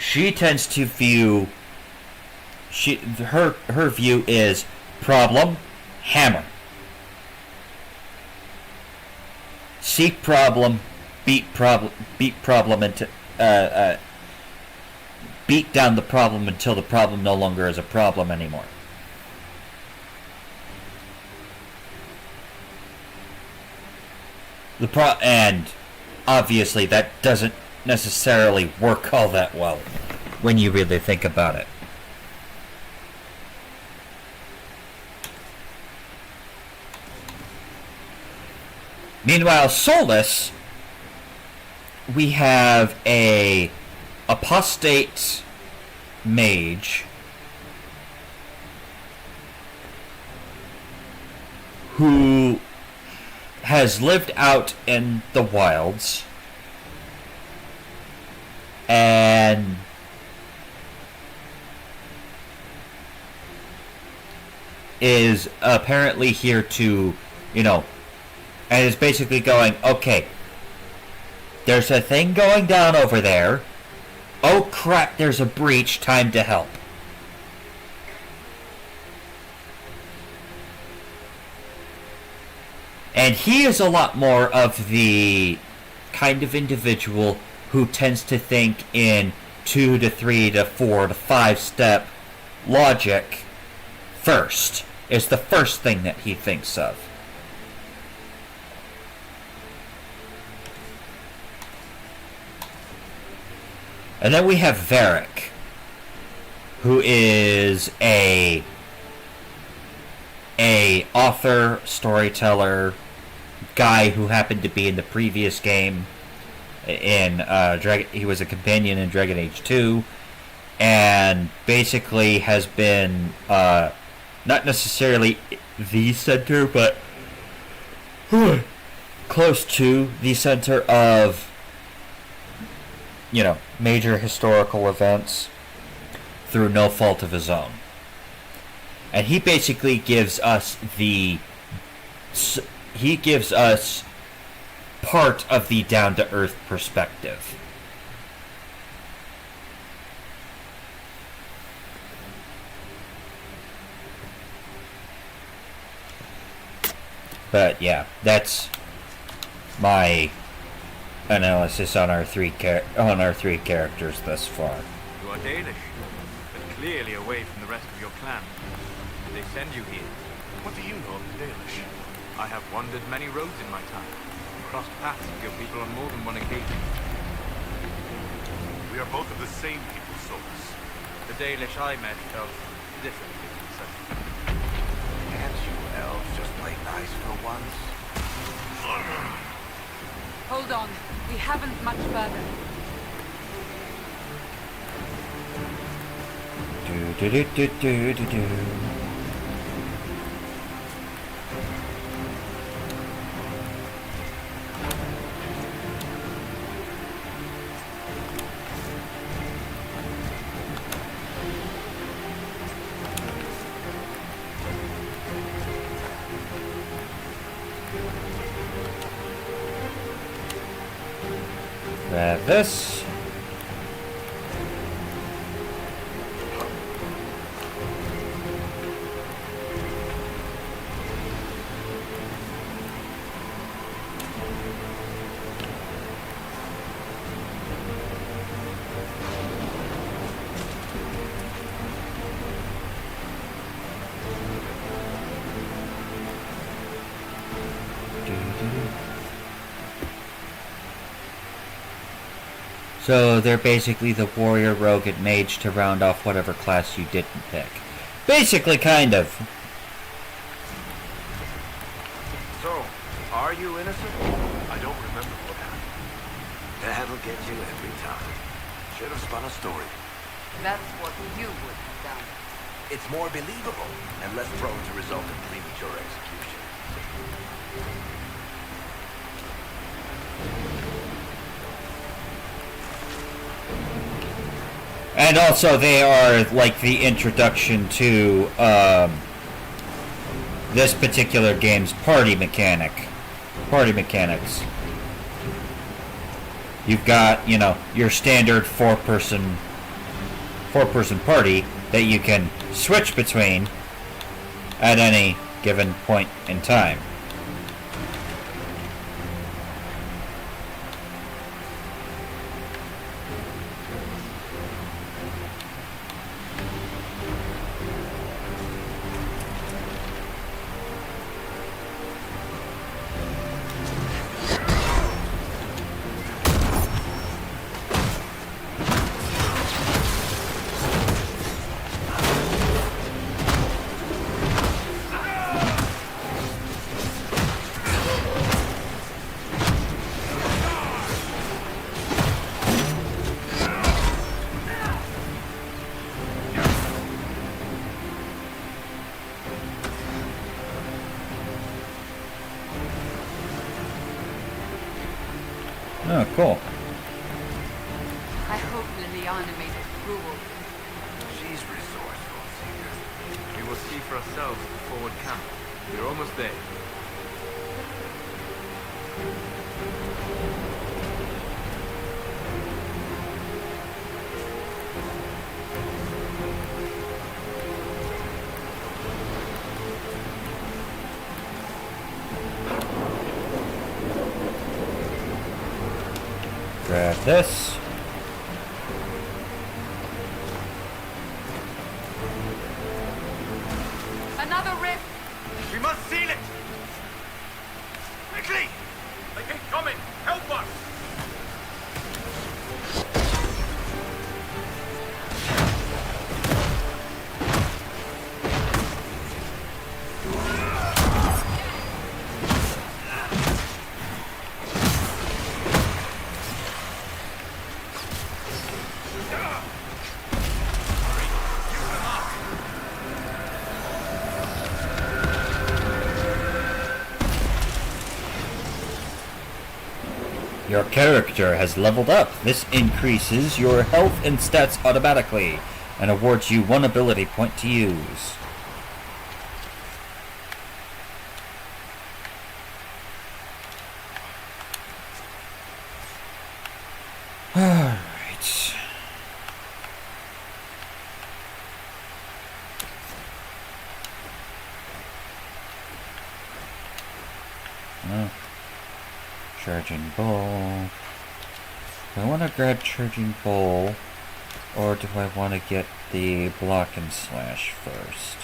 She tends to view... Her view is problem, hammer. Seek problem, beat down the problem until the problem no longer is a problem anymore. And obviously that doesn't necessarily work all that well when you really think about it. Meanwhile, Solus, we have a apostate mage who has lived out in the wilds and is apparently here to, and is basically going, okay, there's a thing going down over there. Oh crap, there's a breach, time to help. And he is a lot more of the kind of individual who tends to think in 2 to 3 to 4 to 5 step logic first. It's the first thing that he thinks of. And then we have Varric, who is a author, storyteller, guy who happened to be in the previous game. He was a companion in Dragon Age 2. and basically has been not necessarily the center, but close to the center of, major historical events through no fault of his own. And he basically gives us part of the down-to-earth perspective. But yeah, that's my analysis on our three characters thus far. You are Danish, but clearly away from the rest of your clan. Did they send you here? What do you know of the Dalish? I have wandered many roads in my time, crossed paths with your people on more than one occasion. We are both of the same people, Solus. The Dalish I met felt differently from such. Can't you elves just play nice for once? Hold on. We haven't much further. Do. Grab this. So they're basically the warrior, rogue, and mage to round off whatever class you didn't pick. Basically, kind of. So, are you innocent? I don't remember what happened. That'll get you every time. Should have spun a story. That's what you would have done. It's more believable and less prone to result in premature execution. And also, they are like the introduction to this particular game's party mechanics. You've got, your standard four-person party that you can switch between at any given point in time. Oh, cool. I hope Liliana made it cruel. She's resourceful, Seeker. We will see for ourselves at the forward camp. We're almost there. Grab this. Another rift! We must seal it! Quickly! They keep coming! Help us! Your character has leveled up. This increases your health and stats automatically and awards you 1 ability point to use. Alright. Charging bowl. Do I want to grab charging bowl, or do I want to get the block and slash first?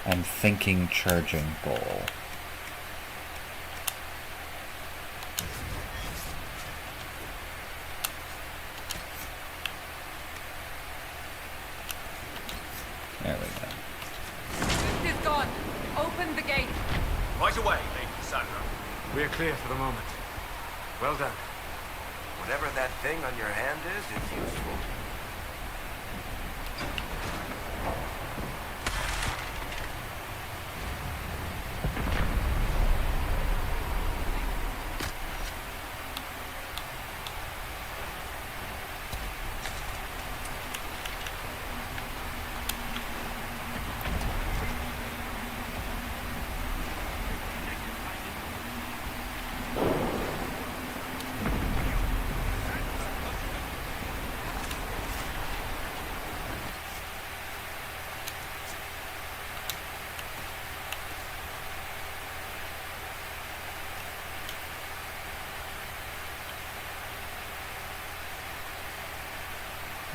I'm thinking charging bowl. There we go. This is gone. Open the gate. Right away, Lady Cassandra. We're clear for the moment. Well done. Whatever that thing on your hand is, it's useful.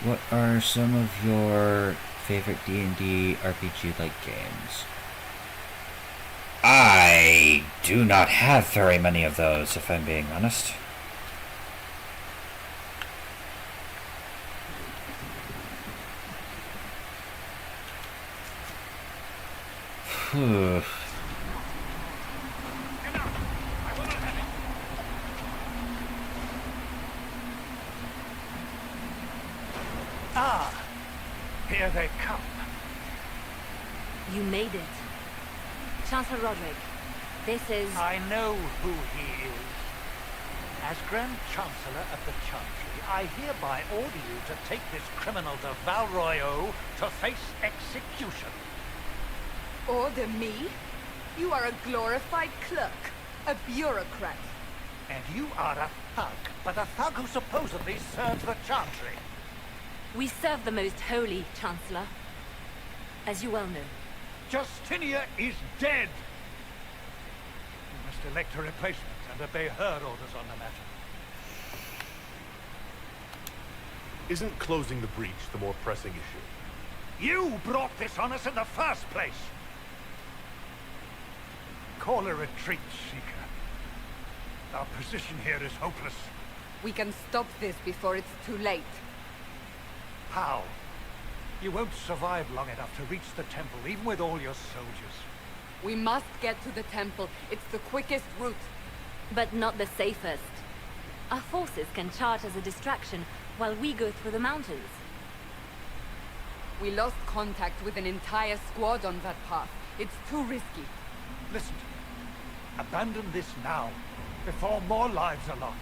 What are some of your favorite D&D RPG-like games? I do not have very many of those, if I'm being honest. Phew. Ah, here they come. You made it. Chancellor Roderick, this is... I know who he is. As Grand Chancellor of the Chantry, I hereby order you to take this criminal to Val Royeaux to face execution. Order me? You are a glorified clerk, a bureaucrat. And you are a thug, but a thug who supposedly serves the Chantry. We serve the most holy, Chancellor. As you well know. Justinia is dead. You must elect a replacement and obey her orders on the matter. Isn't closing the breach the more pressing issue? You brought this on us in the first place. Call a retreat, Seeker. Our position here is hopeless. We can stop this before it's too late. How? You won't survive long enough to reach the temple, even with all your soldiers. We must get to the temple. It's the quickest route. But not the safest. Our forces can charge as a distraction while we go through the mountains. We lost contact with an entire squad on that path. It's too risky. Listen to me. Abandon this now, before more lives are lost.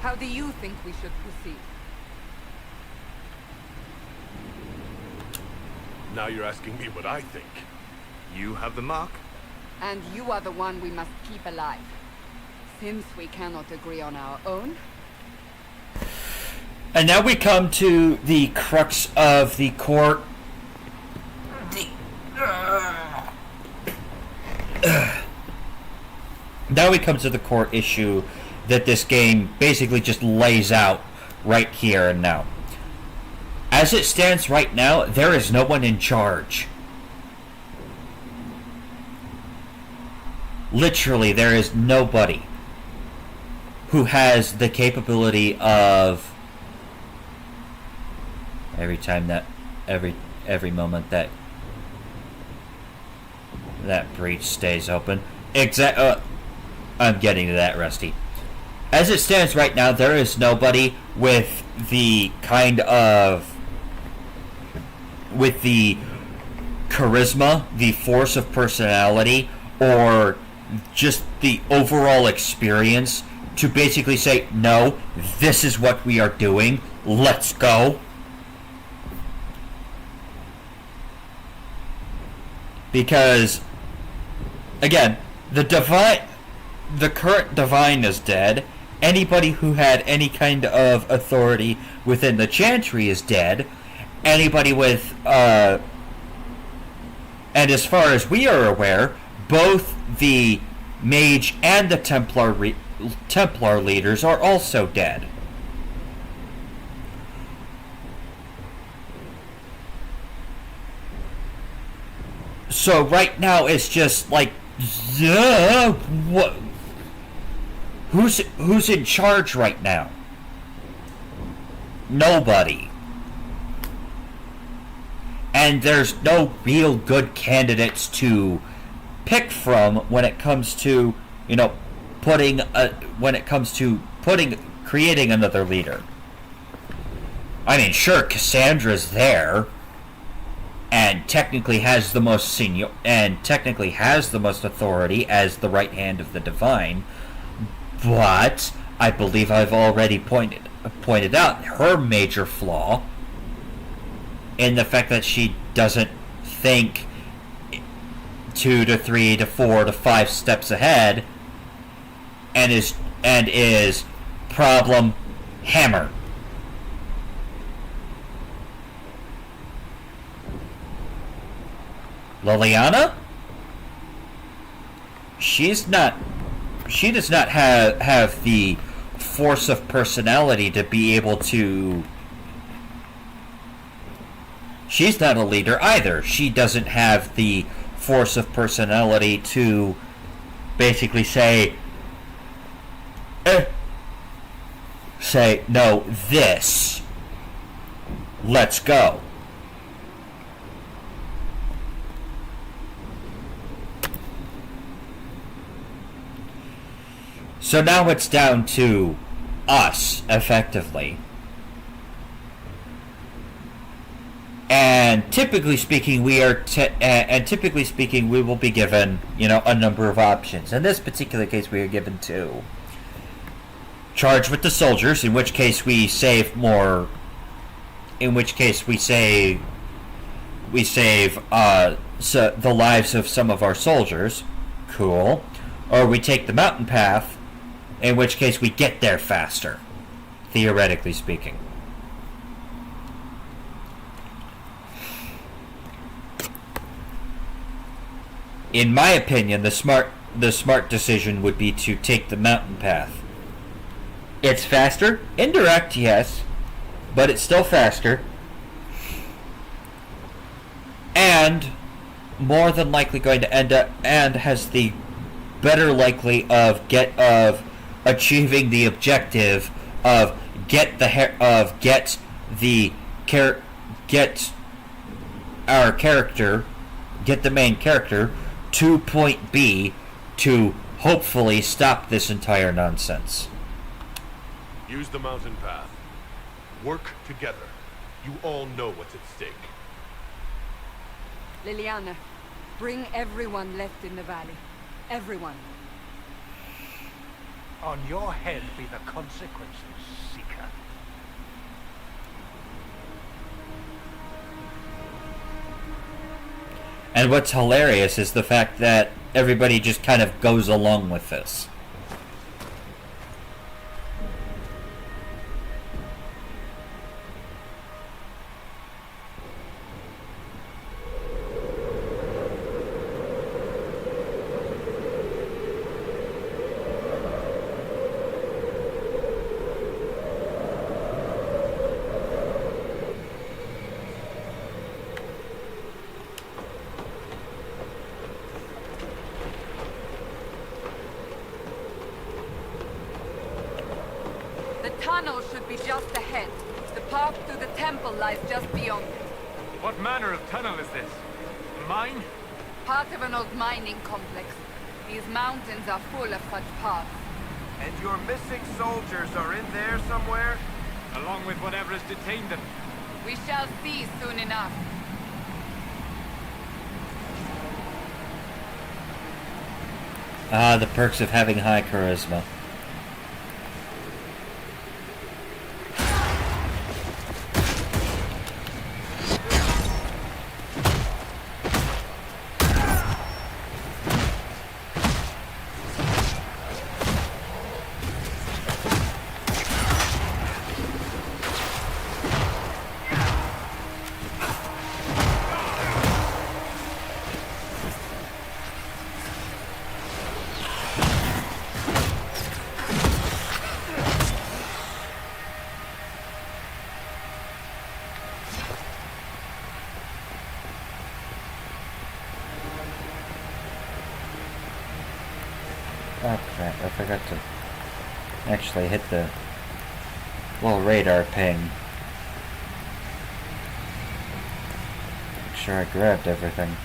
How do you think we should proceed? Now you're asking me what I think. You have the mark. And you are the one we must keep alive. Since we cannot agree on our own. And now we come to the crux of the court. Now we come to the core issue that this game basically just lays out right here and now. As it stands right now, there is no one in charge. Literally, there is nobody who has the capability of every moment that breach stays open. I'm getting to that, Rusty. as it stands right now, there is nobody with the charisma, the force of personality, or just the overall experience to basically say, no, this is what we are doing, let's go. Because, again, the current divine is dead. Anybody who had any kind of authority within the Chantry is dead. Anybody with, and as far as we are aware, both the Mage and the Templar leaders are also dead. So right now it's just like, what? Who's in charge right now? Nobody. And there's no real good candidates to pick from when it comes to, creating another leader. I mean, sure, Cassandra's there, and technically has the most authority as the right hand of the divine, but I believe I've already pointed out her major flaw in the fact that she doesn't think 2 to 3 to 4 to 5 steps ahead, and is problem hammer. Liliana? She does not have the force of personality to be able to... She's not a leader either. She doesn't have the force of personality to basically say, no, this, let's go. So now it's down to us, effectively. And typically speaking, we will be given, a number of options. In this particular case, we are given 2. Charge with the soldiers, in which case we save more. In which case we save the lives of some of our soldiers. Cool. Or we take the mountain path, in which case we get there faster, theoretically speaking. In my opinion, the smart decision would be to take the mountain path. It's faster, indirect, yes, but it's still faster, and more than likely going to end up, and has the better likely of achieving the objective of get the main character to point B to hopefully stop this entire nonsense. Use the mountain path. Work together. You all know what's at stake. Liliana, bring everyone left in the valley. Everyone. On your head be the consequences, Seeker. And what's hilarious is the fact that everybody just kind of goes along with this. The tunnel should be just ahead. The path to the temple lies just beyond it. What manner of tunnel is this? Mine? Part of an old mining complex. These mountains are full of such paths. And your missing soldiers are in there somewhere? Along with whatever has detained them. We shall see soon enough. Ah, the perks of having high charisma. Oh crap, I forgot to actually hit the little radar ping. Make sure I grabbed everything.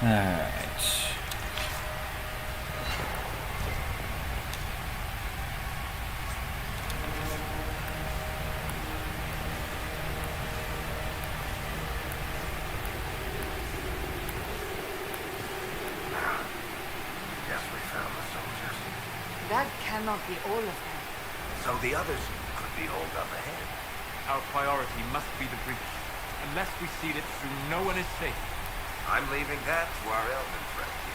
Alright. Guess we found the soldiers. That cannot be all of them. So the others could be holed up ahead. Our priority must be the breach. Unless we seal it through, no one is safe. I'm leaving that to our elven friend here.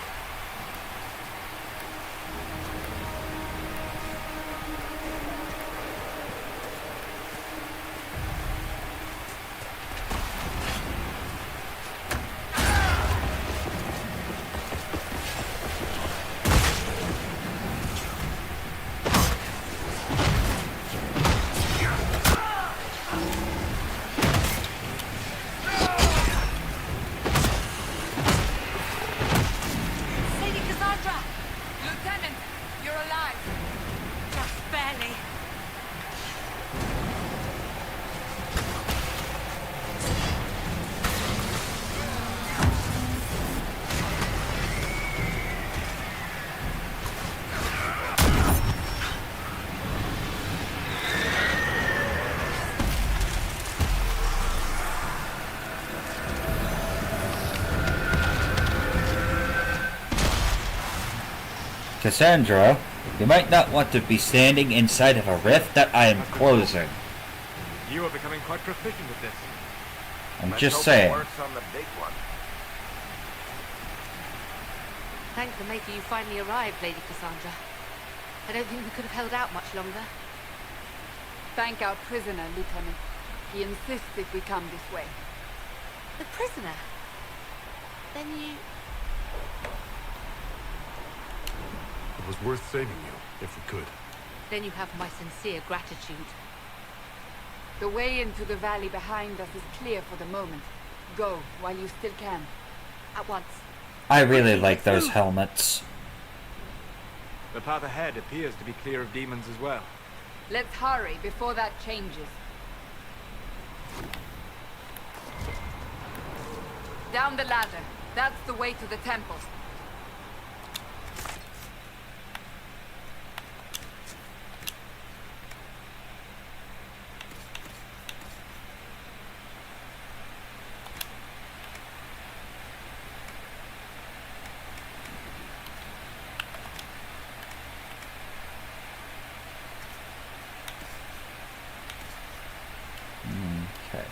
Cassandra, you might not want to be standing inside of a rift that I am closing. You are becoming quite proficient at this. I'm Let's just hope saying. It works on the big one. Thank the Maker you finally arrived, Lady Cassandra. I don't think we could have held out much longer. Thank our prisoner, Lieutenant. He insists if we come this way. The prisoner? Then you... It was worth saving you, if we could. Then you have my sincere gratitude. The way into the valley behind us is clear for the moment. Go, while you still can. At once. I really like those helmets. The path ahead appears to be clear of demons as well. Let's hurry before that changes. Down the ladder. That's the way to the temple. Okay.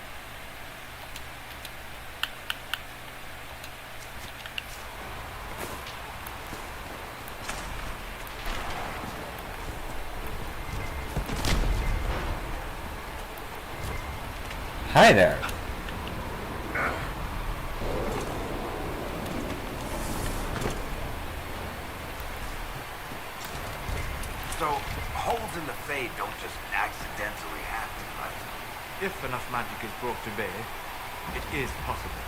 Hi there. So, holes in the Fade don't just accidentally happen, right? If enough magic is brought to bear, it is possible.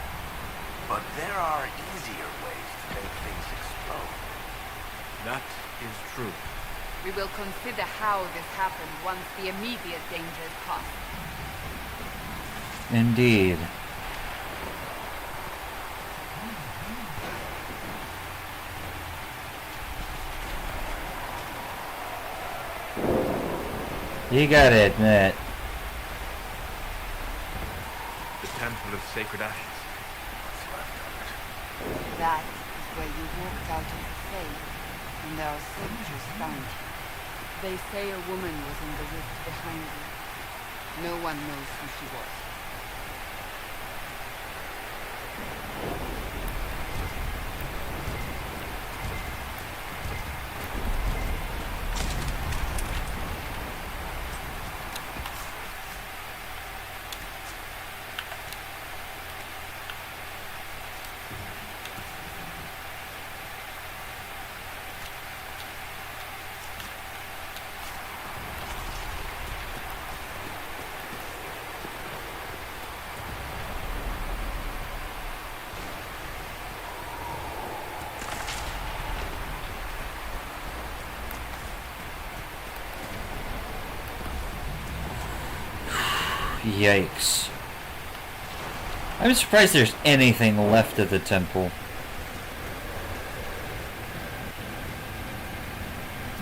But there are easier ways to make things explode. That is true. We will consider how this happened once the immediate danger is past. Indeed. You gotta admit, The Temple of Sacred Ashes. That is where you walked out of the Fade, and our soldiers found you. They say a woman was in the rift behind you. No one knows who she was. yikes. I'm surprised there's anything left of the temple.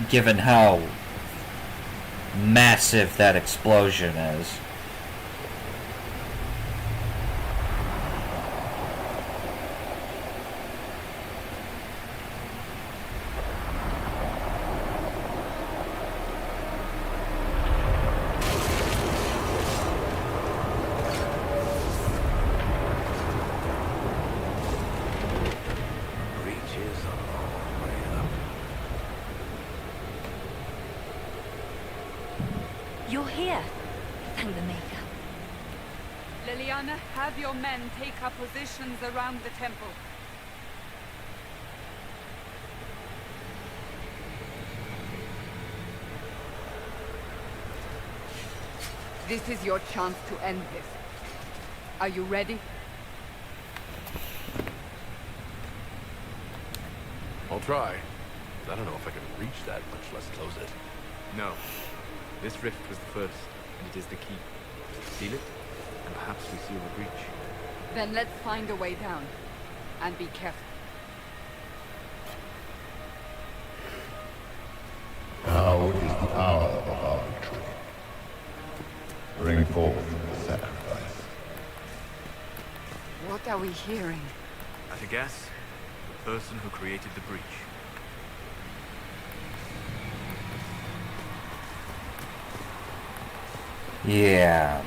Given how massive that explosion is. You're here. Thank the Maker. Liliana, have your men take up positions around the temple. This is your chance to end this. Are you ready? I'll try. I don't know if I can reach that, much less close it. No. This rift was the first, and it is the key. Seal it, and perhaps we seal the breach. Then let's find a way down. And be careful. Now is the hour of our victory. Bring forth the sacrifice. What are we hearing? At a guess, the person who created the breach. Yeah.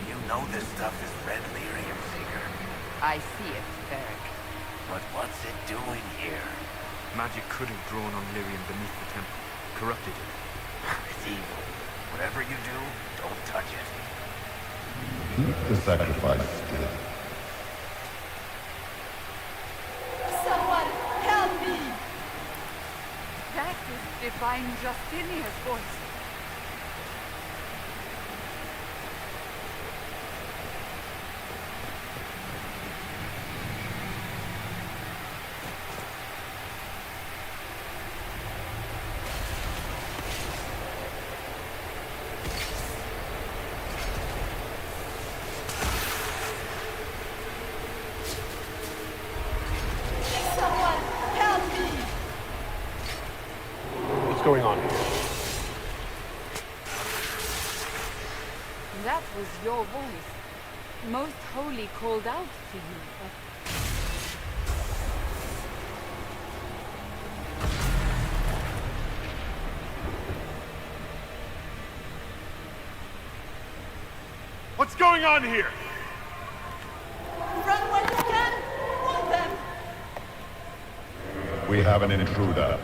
You know this stuff is red lyrium, Seeker. I see it, Varric. But what's it doing here? Magic could have drawn on lyrium beneath the temple, corrupted it. It's evil. Whatever you do, don't touch it. Keep the sacrifice still. Someone help me! That is Divine Justinia's voice. What's going on here? That was your voice. Most Holy called out to you, but... What's going on here? Run when you can! Want them! We have an intruder.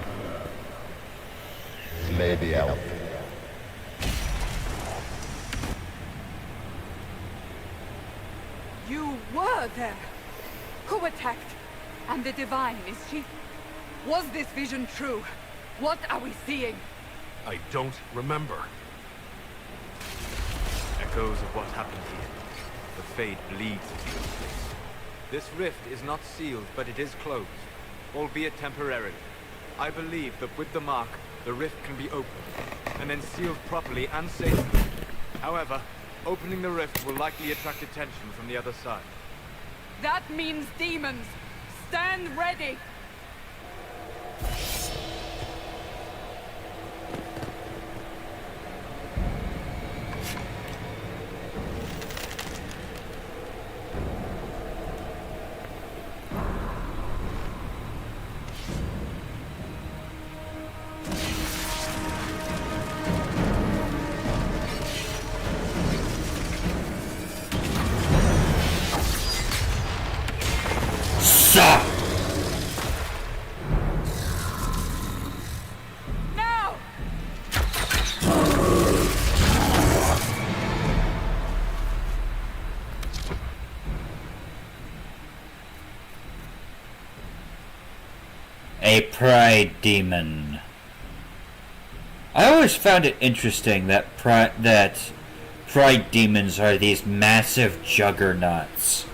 Slay the elf. You were there! Who attacked? And the Divine, is she? Was this vision true? What are we seeing? I don't remember. Echoes of what happened here. The fate bleeds into this place. This rift is not sealed, but it is closed, albeit temporarily. I believe that with the mark, the rift can be opened, and then sealed properly and safely. However, opening the rift will likely attract attention from the other side. That means demons! Stand ready! Now! A pride demon. I always found it interesting that pride demons are these massive juggernauts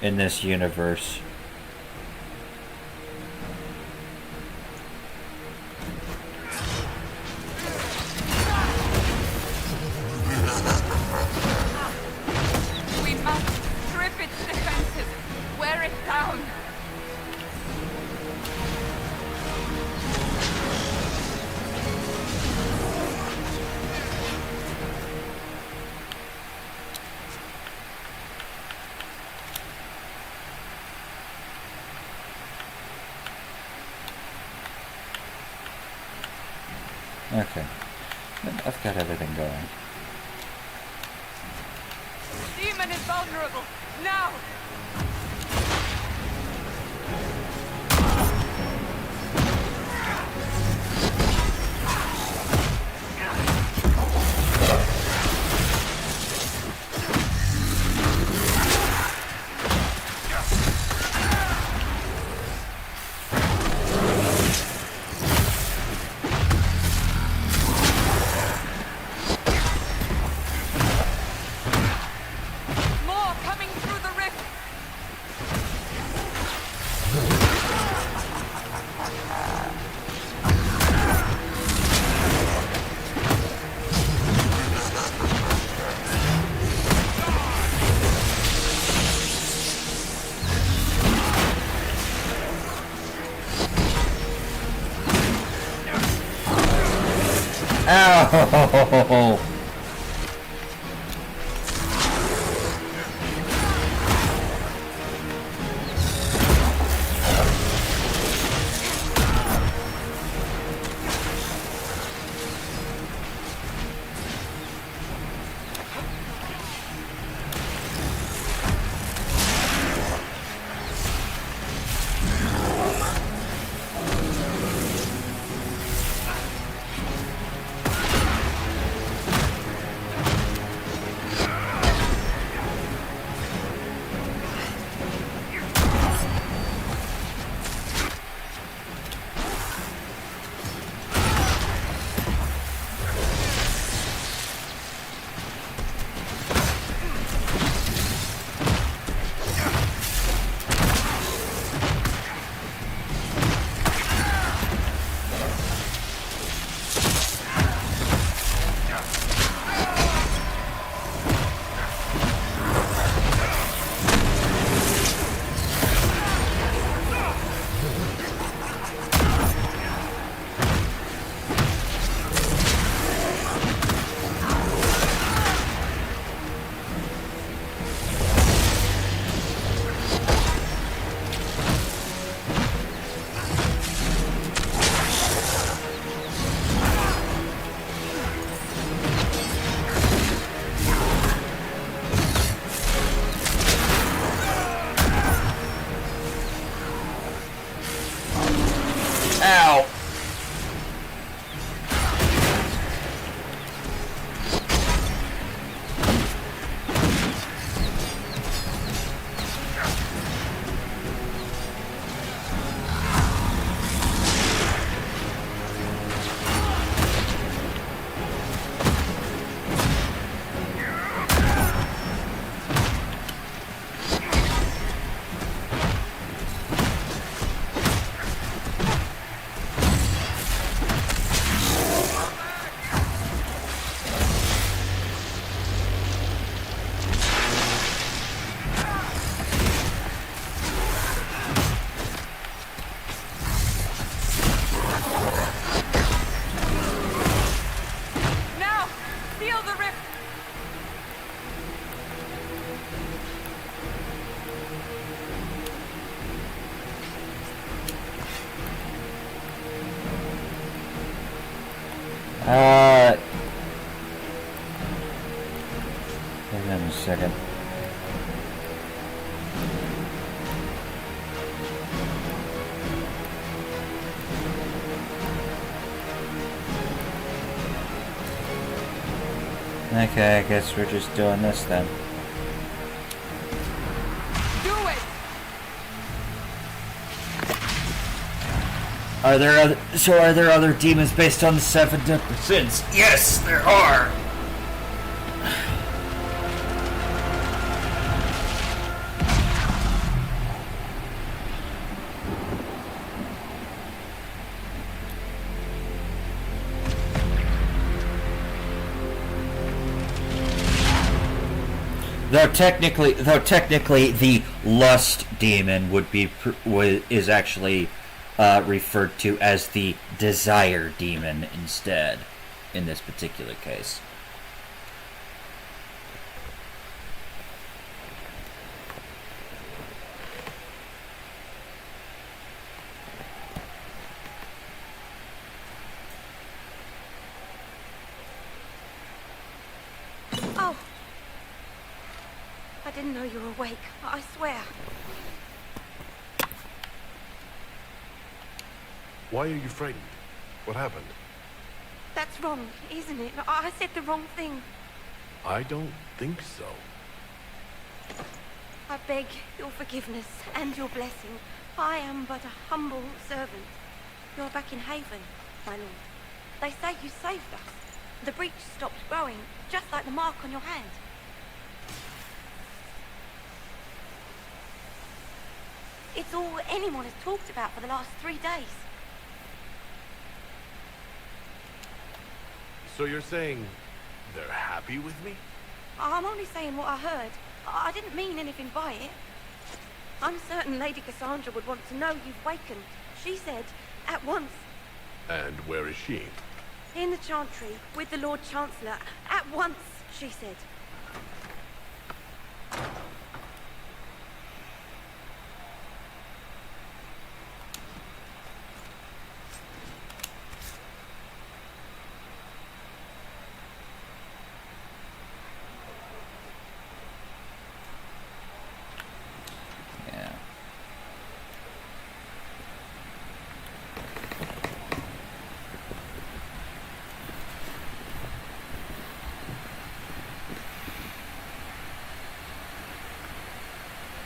in this universe. We must strip its defenses, wear it down. Okay. I've got everything going. Demon is vulnerable. Now! More coming through the rift! Ow! Ow! Now! Seal the rift! Hold on a second. Okay, I guess we're just doing this then. Do it! Are there other demons based on the 7 different sins? Yes, there are! Though technically, the lust demon is actually referred to as the desire demon instead, in this particular case. Oh! I didn't know you were awake. I swear. Why are you frightened? What happened? That's wrong, isn't it? I said the wrong thing. I don't think so. I beg your forgiveness and your blessing. I am but a humble servant. You're back in Haven, my lord. They say you saved us. The breach stopped growing, just like the mark on your hand. It's all anyone has talked about for the last 3 days. So you're saying they're happy with me? I'm only saying what I heard. I didn't mean anything by it. I'm certain Lady Cassandra would want to know you've wakened. She said, at once. And where is she? In the Chantry, with the Lord Chancellor. At once, she said. Yeah.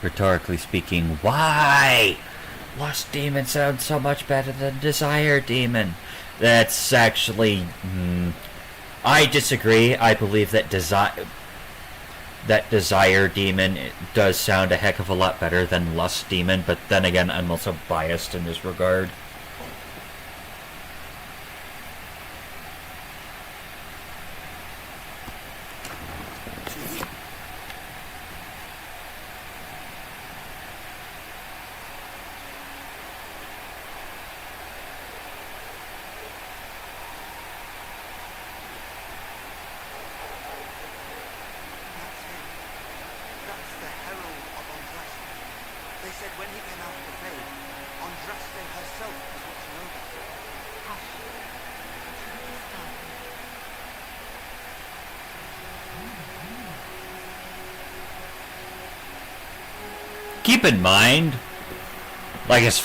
Rhetorically speaking, why? Lust Demon sounds so much better than Desire Demon. That's actually... I disagree. I believe that Desire Demon does sound a heck of a lot better than Lust Demon, but then again, I'm also biased in this regard. Keep in mind, like as far